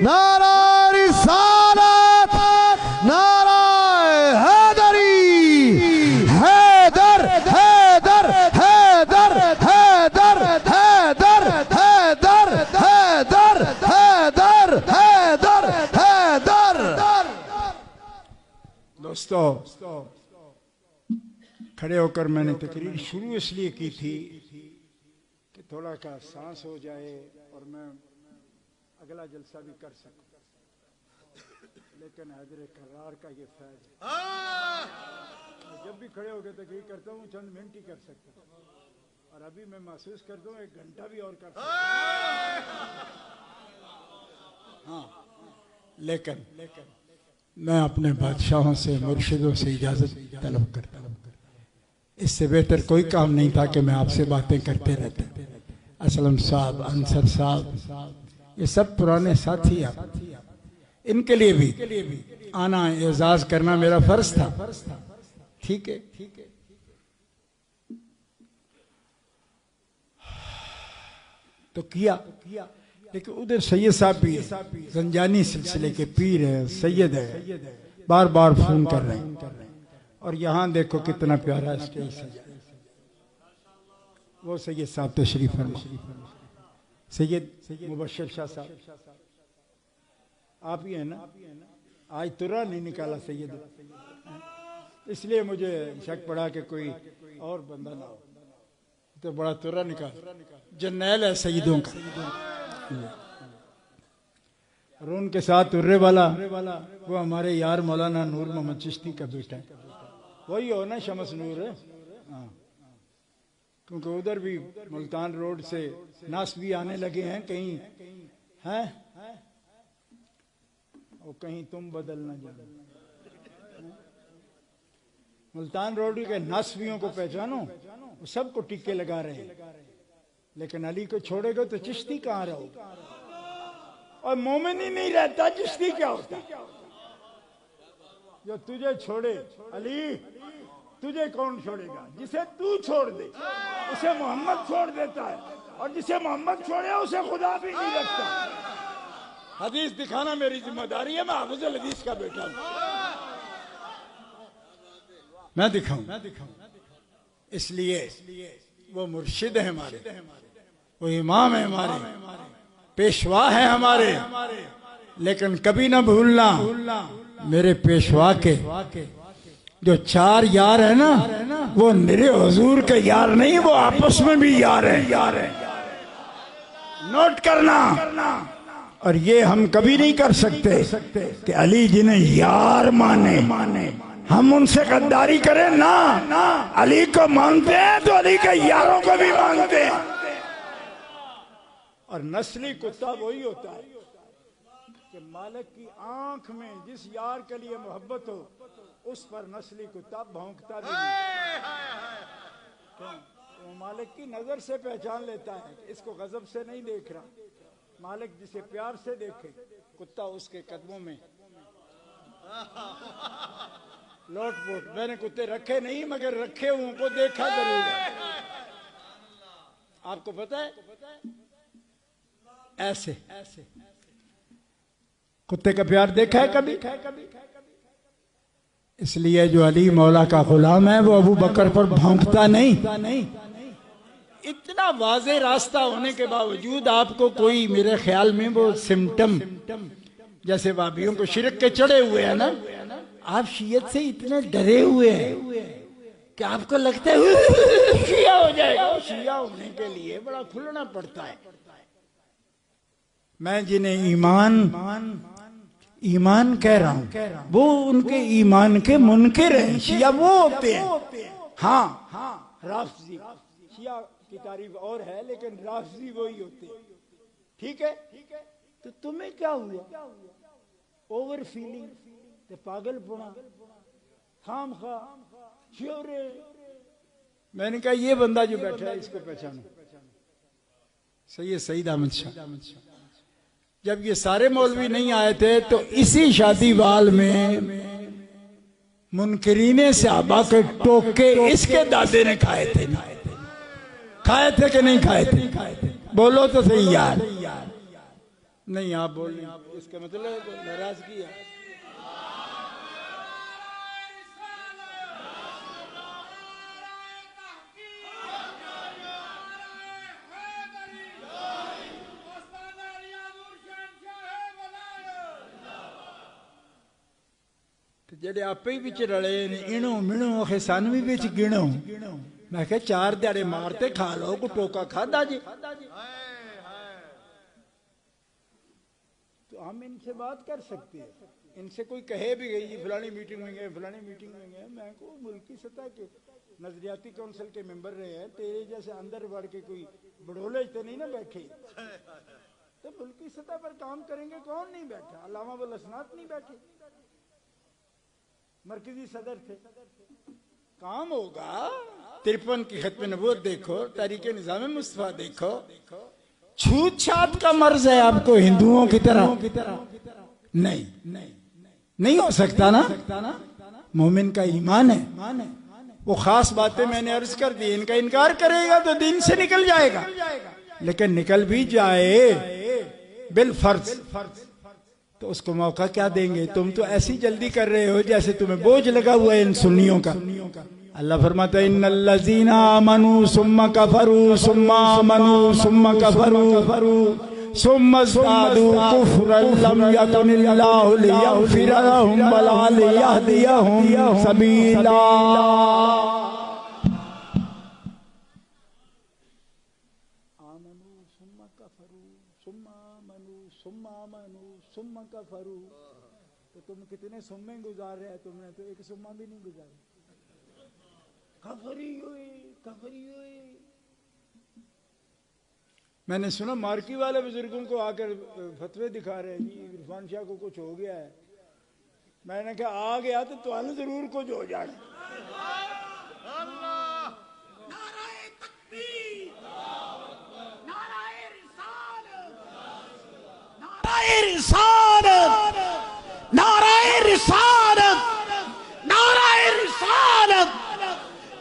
नारा रिसालत, नारा हैदरी। हैदर हैदर हैदर हैदर हैदर हैदर हैदर हैदर हैदर हैदर। दोस्तों खड़े होकर मैंने तकरीर शुरू इसलिए की थी कि थोड़ा का सांस हो जाए और मैं अगला जलसा भी कर सकूं, लेकिन हजर करार का ये फैज है। जब भी खड़े होकर तकरीर करता हूँ चंद मिनट ही कर सकता हूँ, और अभी मैं महसूस करता हूँ 1 घंटा भी और कर सकता हूँ। हाँ, लेकिन मैं अपने बादशाहों से मुर्शिदों से इजाजत तलब करता हूँ। इससे बेहतर कोई काम नहीं था कि मैं आपसे बातें करते रहता। असलम साहब, अंसर साहब, ये सब पुराने साथी आप, इनके लिए भी आना एजाज करना मेरा फर्ज था। ठीक है, तो किया। लेकिन उधर सैयद साहब भी है, जंजानी सिलसिले के पीर है, सैयद है, बार बार फोन कर रहे हैं। और यहाँ देखो कितना प्यारा स्टेज सजा, वो सैयद साहब तशरीफ फरमा, सैयद मुबश्शिर शाह साहब, आप ही है ना? आज तुरा नहीं निकाला सैयद, इसलिए मुझे शक पड़ा कि कोई और बंदा ना हो, तो बड़ा तुरा निकाल। जर्नैल है सैयदों का। और उनके साथ तुर्रे वाला वो हमारे यार मौलाना नूर मोहम्मद चिश्ती का बेटा है, वही हो ना शमस नूर है। हाँ, क्योंकि उधर भी मुल्तान रोड से नास भी आने लगे हैं कहीं, हैं और कहीं तुम बदल ना जाओ। मुल्तान रोड के नासवियों को पहचानो, वो सबको टिक्के लगा रहे हैं। लेकिन अली को छोड़ेगा तो चिश्ती कहाँ रहोगे? और मोमिन ही नहीं रहता, चिश्ती क्या होता? जो तुझे छोड़े, अली तुझे कौन छोड़ेगा? जिसे तू छोड़ दे उसे मोहम्मद छोड़ देता है, और जिसे मोहम्मद छोड़े उसे खुदा भी नहीं रखता। हदीस दिखाना मेरी जिम्मेदारी है, मैं हाफिज़ुल हदीस का बेटा हूं, मैं दिखाऊं। इसलिए वो मुर्शिद है हमारे, वो इमाम है हमारे, पेशवा है हमारे। लेकिन कभी ना भूलना मेरे पेशवा के जो 4 यार है ना, वो मेरे हुजूर के यार नहीं, वो आपस में भी यार है। नोट करना। और ये हम कभी नहीं कर सकते कि अली जिन्हें यार माने हम उनसे गद्दारी करें ना। अली को मानते हैं तो अली के यारों को भी मानते हैं। और नस्ली कुत्ता वही होता है कि मालिक की आंख में जिस यार के लिए मोहब्बत हो उस पर नस्ली कुत्ता भौंकता भी नहीं। तो मालिक की नजर से पहचान लेता है, इसको गजब से नहीं देख रहा। मालिक जिसे प्यार से देखे, कुत्ता उसके कदमों में लोट पोट। मैंने कुत्ते रखे नहीं, मगर रखे हुओं को देखा जरूर है। आपको पता है, ऐसे कुत्ते का प्यार देखा है कभी? इसलिए जो अली मौला का गुलाम है वो अबू बकर पर भौंकता नहीं। इतना वाज़े रास्ता होने के बावजूद आपको कोई, मेरे ख्याल में वो सिम्टम, जैसे वाबियों को शिरक के चढ़े हुए हैं ना, आप शियत से इतने डरे हुए हैं कि आपको लगता है शिया हो जाएगा। शिया होने के लिए बड़ा खुलना पड़ता है। मैं जिन्हें ईमान कह रहा हूं वो उनके ईमान के मुनकिर हैं। शिया वो होते हैं। हाँ, राफजी, शिया की तारीफ और है, लेकिन राफजी वही होते हैं। ठीक है, तो तुम्हें क्या हुआ? ओवर फीलिंग, पागलपना, खाम खा श्योरे। मैंने कहा ये बंदा जो बैठा है इसको पहचानो, सईद अहमद शाह। जब ये सारे मौलवी नहीं आए थे तो इसी शादी बाल में मुनकरीने सहाबा के टोके इसके दादे ने खाए थे कि नहीं खाए थे? बोलो तो सही यार। नहीं आप बोल रहे, इसका मतलब नाराजगी है। जेडे आपे ही बिच रले ने, इणो मिणो आखे सन भी बिच गिणो। मैं कहा 4 दिहाड़े मारते खा लो, को टोका खादा जी। तो हम इनसे बात कर सकते हैं। इनसे कोई कहे भी गई जी फलानी मीटिंग में गए, फलानी मीटिंग में गए। मैं को मुल्की सतह के नजरियाती काउंसिल के मेंबर रहे हैं, तेरे जैसे अंदर बढ़ के कोई बड़ोले तो नहीं ना बैठे। तो मुल्की सतह पर काम करेंगे, कौन नहीं बैठा? अल्लामा वल असनात नहीं बैठे, मरकजी सदर थे। काम होगा। 53 की खत्म नबूवत देखो, तारीख निज़ाम मुस्तफा देखो। छूत छात का मर्ज है आपको हिंदुओं की तरह? नहीं हो सकता ना। मोमिन का ईमान है। वो खास बातें मैंने अर्ज कर दी, इनका इनकार करेगा तो दिन से निकल जाएगा। लेकिन निकल भी जाए बिल फर्ज तो उसको मौका क्या देंगे? तुम तो ऐसी जल्दी कर रहे हो जैसे तुम्हें बोझ लगा हुआ है इन सुन्नियों का। अल्लाह फरमाता है इन्नल्लज़ीना आमनू सुम्मा कफरू सुम्मा आमनू सुम्मा कफरू सुम्मा ज़ादू कुफ्रन लम यकुनिल्लाहु लियग़फ़िर लहुम वला लियहदियहुम सबीला। कफरू, तो तुम कितने सुम्मे गुजार रहे हैं? तुमने तो एक सुम्मा भी नहीं गुजारी। कफरी हुई। मैंने सुना मार्की वाले बुजुर्गों को आकर फतवे दिखा रहे हैं, जी इरफान शाह को कुछ हो गया है। मैंने कहा आ गया तो तुहानू जरूर कुछ हो जाना। नाराए रिसालत, नाराए रिसालत, नाराए रिसालत,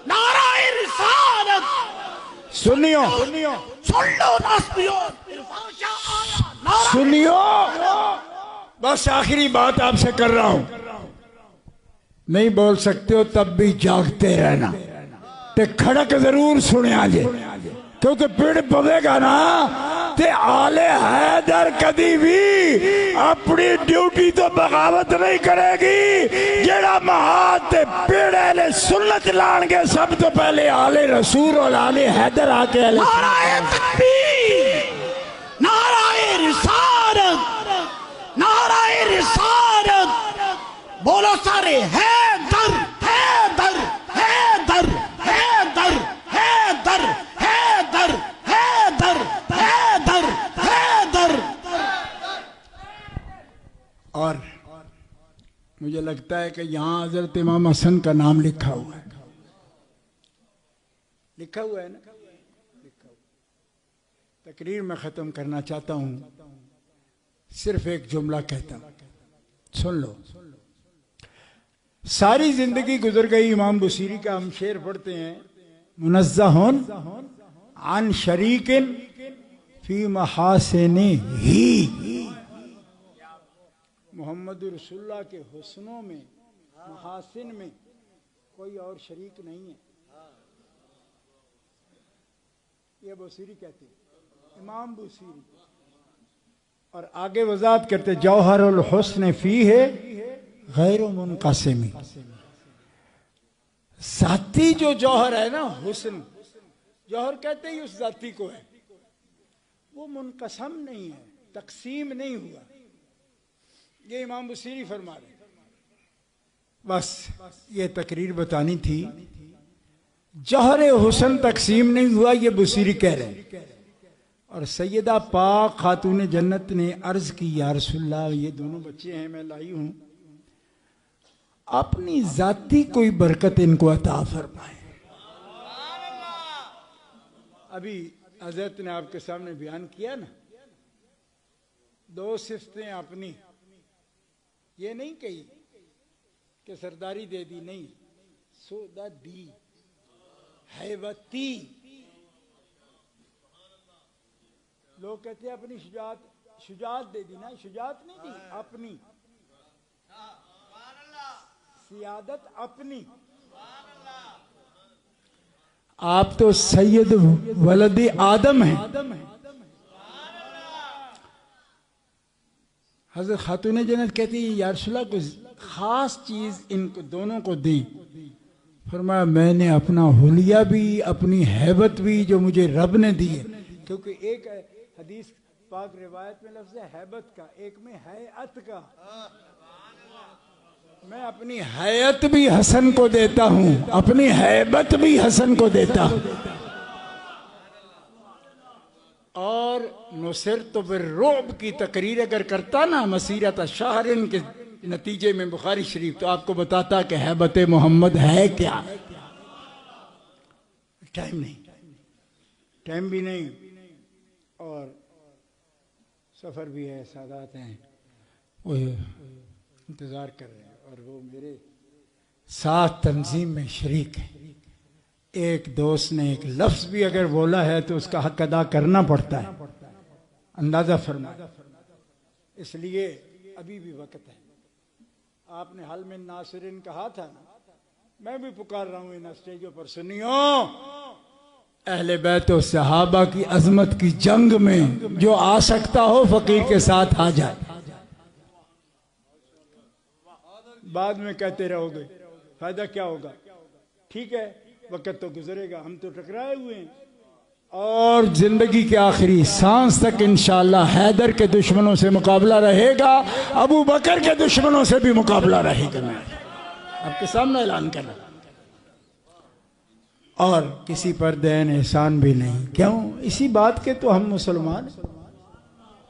नाराए रिसालत। सुनियो सुन लो नास्तियों, इरफान शाह आया, नाराए सुनियो, बस आखिरी बात आपसे कर रहा हूं, नहीं बोल सकते हो तब भी जागते रहना, ते खड़क जरूर सुने आजे, क्योंकि पेड़ पवेगा ना ते आले हैदर कदी भी अपनी ड्यूटी तो बगावत नहीं करेगी। जेड़ा महात पेड़ ने सुन्नत लाणगे सब तो पहले आले रसूल और आले हैदर आके नाराए तकबीर, नाराए रिसालत, नाराए रिसालत। बोलो सारे हैदर, हैदर, हैदर, हैदर, हैदर, हैदर, हैदर, हैदर, हैदर। और मुझे लगता है कि यहाँ हजरत इमाम हसन का नाम लिखा हुआ है, लिखा हुआ है ना, लिखा हुआ। तकरीर में ख़त्म करना चाहता हूँ, सिर्फ एक जुमला कहता हूँ, सुन लो। सारी जिंदगी गुजर गई, इमाम बुसीरी का हम शेर पढ़ते हैं, मुनज़्ज़हुन अन शरीकिन फी महासिनी ही। मोहम्मद रसूलुल्लाह के हुस्नों में, महासिन में कोई और शरीक नहीं है। ये बुसीरी कहते हैं, इमाम बुसीरी। और आगे वजाहत करते, जौहरुल हुस्न फी है गैर मुनक़सिमी। जाती जो जौहर है ना, हुस्न जौहर कहते ही उस जाती को है, वो मुनक़सम नहीं है, तकसीम नहीं हुआ। ये इमाम बुसीरी फरमा रहे। बस ये तकरीर बतानी थी, जौहर हुस्न तकसीम नहीं हुआ, ये बुसीरी कह रहे हैं। और सैयदा पाक खातून जन्नत ने अर्ज की, या रसूलल्लाह ये दोनों बच्चे हैं मैं लाई हूं, अपनी जाती कोई बरकत इनको अता फरमाए। अभी हजरत ने आपके सामने बयान किया ना, दो सिफ्तें अपनी, ये नहीं कही कि सरदारी दे दी, नहीं, सोदा दी, हैवती। लोग कहते हैं अपनी शुजात, शुजात दे दी ना, शुजात नहीं दी, अपनी सियादत अपनी। आप तो सैयद वलद आदम हैं। हजरत खातून जन्नत कहती है, या रसूलल्लाह कुछ खास चीज इनको दोनों को दी। फरमाया मैंने अपना हुलिया भी, अपनी हैबत भी जो मुझे रब ने दी है, क्योंकि एक हदीस पाक रिवायत में लफ्ज़ है हैबत का, एक में हैअत का। मैं अपनी हैयत भी हसन को देता हूं, अपनी हैबत भी हसन को देता हूं। और नुसर तो बिर्रुब की तकरीर अगर करता ना मसीरत शाहरिन के नतीजे में बुखारी शरीफ, तो आपको बताता कि हैबत मोहम्मद है क्या। टाइम नहीं, टाइम भी नहीं, और सफर भी है, सादात हैं, वो इंतजार कर रहे हैं, और वो मेरे साथ तंजीम में शरीक है। एक दोस्त ने एक लफ्ज भी अगर बोला है तो उसका हक अदा करना पड़ता है, अंदाजा फरमा। इसलिए अभी भी वक्त है। आपने हल में नासिरिन कहा था ना, मैं भी पुकार रहा हूं इन स्टेजों पर, सुनियो, अहले बैत और सहाबा की अजमत की जंग में जो आ सकता हो फकीर के साथ आ जाए। बाद में कहते रहोगे फायदा क्या होगा। ठीक है, वक्त तो गुजरेगा, हम तो टकराए हुए हैं, और जिंदगी के आखिरी सांस तक इंशाअल्लाह हैदर के दुश्मनों से मुकाबला रहेगा, अबू बकर के दुश्मनों से भी मुकाबला रहेगा। मैं आपके सामने ऐलान कर रहा, और किसी पर दैन एहसान भी नहीं। क्यों? इसी बात के तो हम मुसलमान,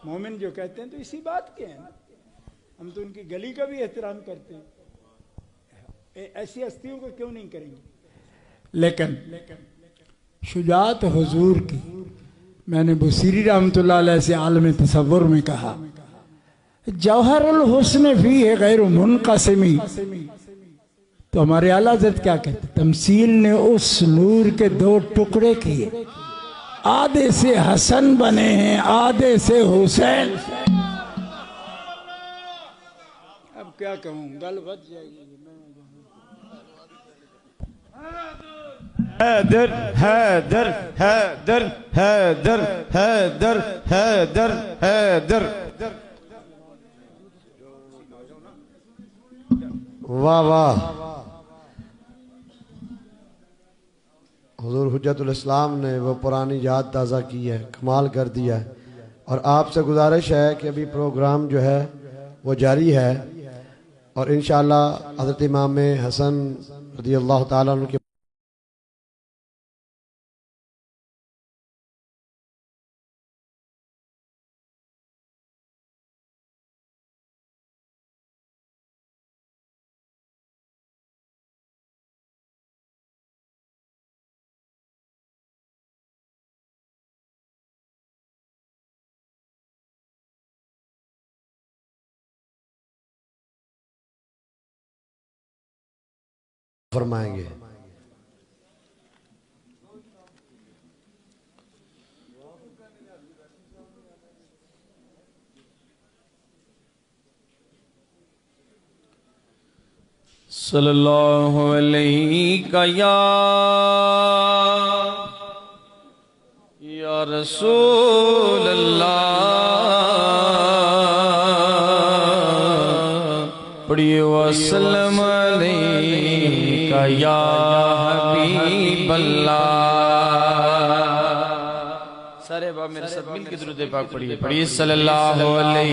मोमिन जो कहते हैं तो इसी बात के हैं। हम तो उनकी गली का भी एहतराम करते हैं, ऐसी हस्तियों को क्यों नहीं करेंगे। लेकिन शुजात हुजूर की, मैंने बुसीरी रहमतुल्लाह अलैह से आलम तसव्वुर में कहा, जौहरुल हुस्न फी है गैर मुनक़सिमी। तो हमारे आला हज़रत क्या कहते, तमसील ने उस नूर के दो टुकड़े किए, आधे से हसन बने हैं आधे से हुसैन। अब क्या कहूँ, गल बच जाएगी। हैदर हैदर हैदर हैदर हैदर हैदर हैदर। वाह वाह, हुजूर हुज्जतुल इस्लाम ने वो पुरानी याद ताज़ा की है, कमाल कर दिया है। और आपसे गुजारिश है कि अभी प्रोग्राम जो है वो जारी है और इंशाअल्लाह हज़रत इमाम हसन रज़ियल्लाहु ताला अन्हु के फरमाएंगे। सल्लल्लाहु अलैहि या रसूल अल्लाह, पढ़िए वसल्लम अलैका या हबीब अल्लाह। सारे बाप मेरे साथ मिल के दुरूद पाक पढ़िए, पढ़िए सल्लल्लाहु अलैहि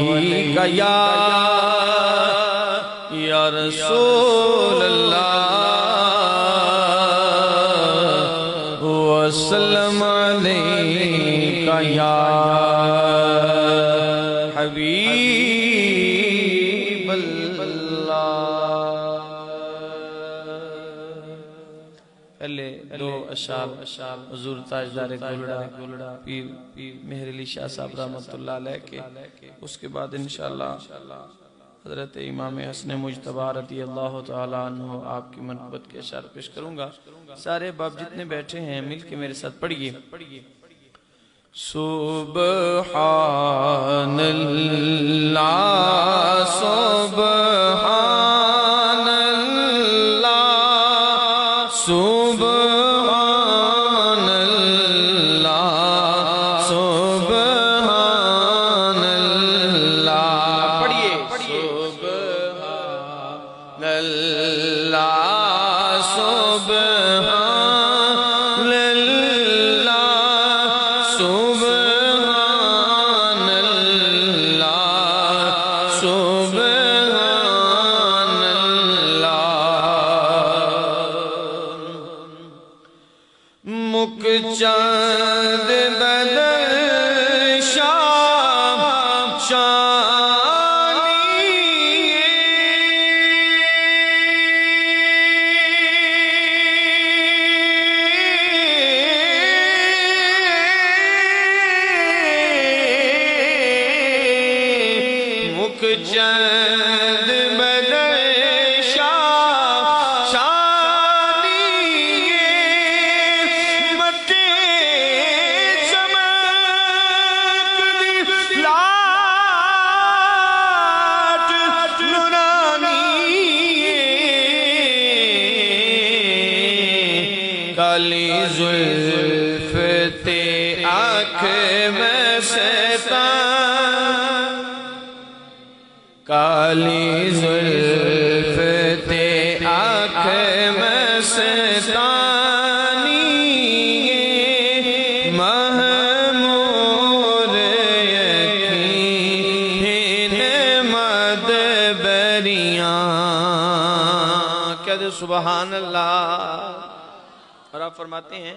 या रसूल अल्लाह वसल्लम अलैका या हबीब अल्लाह। पहले दो अशार हुजूर ताजदार गोलड़ा पीर मेहर अली शाह साहब रहमतुल्लाह अलैह के, उसके बाद इंशाअल्लाह हज़रत इमाम हसन मुज्तबा रज़ियल्लाहु ताला अन्हु आपकी मनक़बत के अशार पेश करूँगा। सारे बाप जितने बैठे हैं मिल के मेरे साथ पढ़िए, सुब्हानल्लाह सुब्हानल्लाह सुब्हानल्लाह सुब्हानल्लाह। पढ़िए सुब्हानल्लाह सुब्हानल्लाह सुब्हानल्लाह सुब्हानल्लाह। मुक चांद बदल शाम मुक चंद बदल शानी मते चमकदी लाट नूरानी काली जुल्फ ते आँख में शैतान, काली जुल्फ ते आँख में शैतानी महमूर यकीन मद बरियां। क्या दे सुभान अल्लाह। और आप फरमाते हैं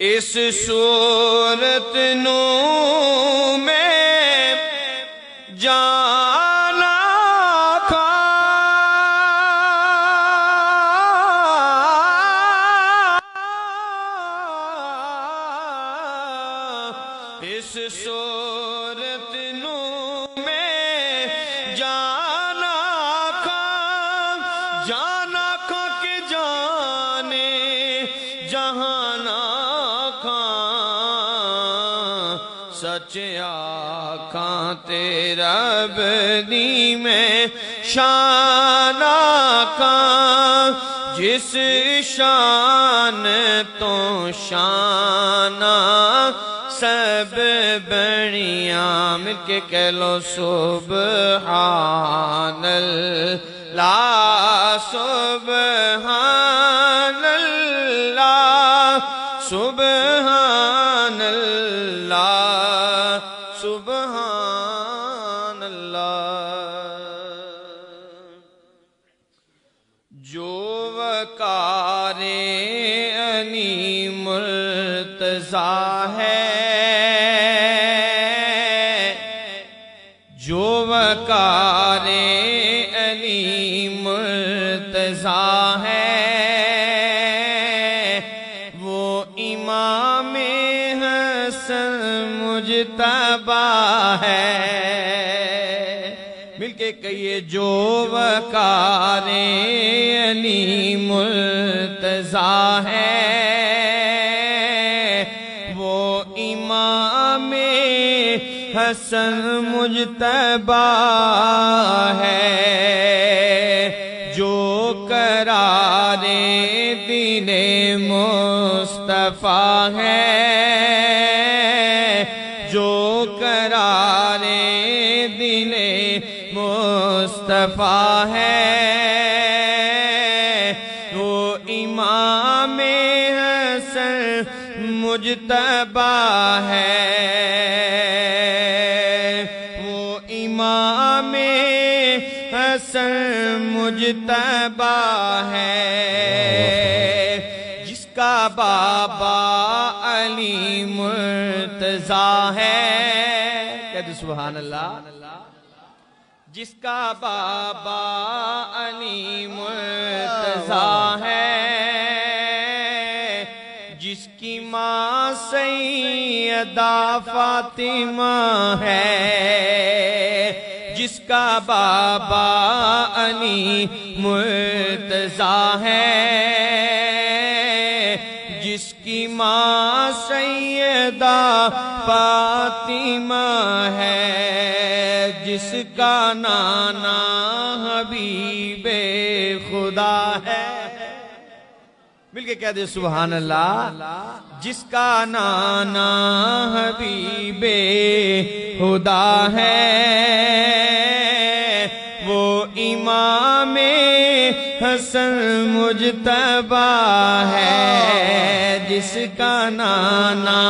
इस सूरत नू में जाना खा, इस सूरत नू में च आखां तेरा बदी में शान आखां जिस शान तो शाना सब बनिया मिलके कह लो सुबहानल्लाह सुबहानल्लाह सुबहानल्लाह सुबहानल्लाह। जो वकारे अली मुर्तज़ा है, जो वकारे अली मुर्तज़ा है, वो इमाम हसन मुजतबा है। मिलके कहिए जो वकारे अली मुर्तज़ा है, वो इमाम हसन मुजतबा है। जो करारे दीने मुस्तफा है, जो करारे दीने मुस्तफा है, वो इमाम हसन मुजतबा है। वो इमाम हसन मुजतबा है। जिसका बाबा अली मुर्तज़ा है, कहते सुभान अल्लाह। जिसका बाबा अली मुर्तज़ा है, जिसकी माँ सैयदा फातिमा है, जिसका बाबा अली मुर्तज़ा है, जिसकी माँ सैयदा फातिमा है, जिसका नाना हबीबे खुदा है। मिलके कह दे सुभान अल्लाह। जिसका नाना हबीबे खुदा है, वो इमाम हसन मुजतबा है। जिसका नाना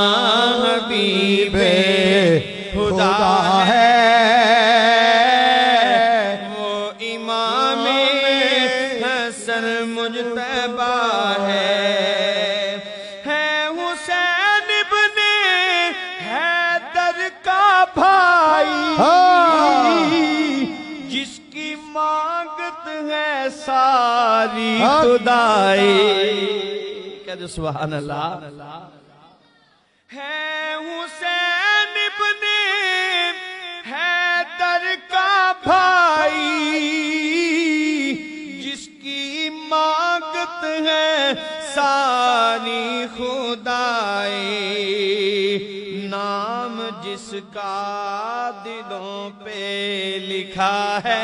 हबीबे खुदा है, वो इमाम हसन मुजतबा है। हुसैन इब्ने हैदर का भाई, जिसकी मांगत है सारी खुदाई। कहते सुभान अल्लाह। है हुसैन इब्ने हैदर का भाई, जिसकी मांगत है सारी खुदाई। नाम जिसका दिलों पे लिखा है,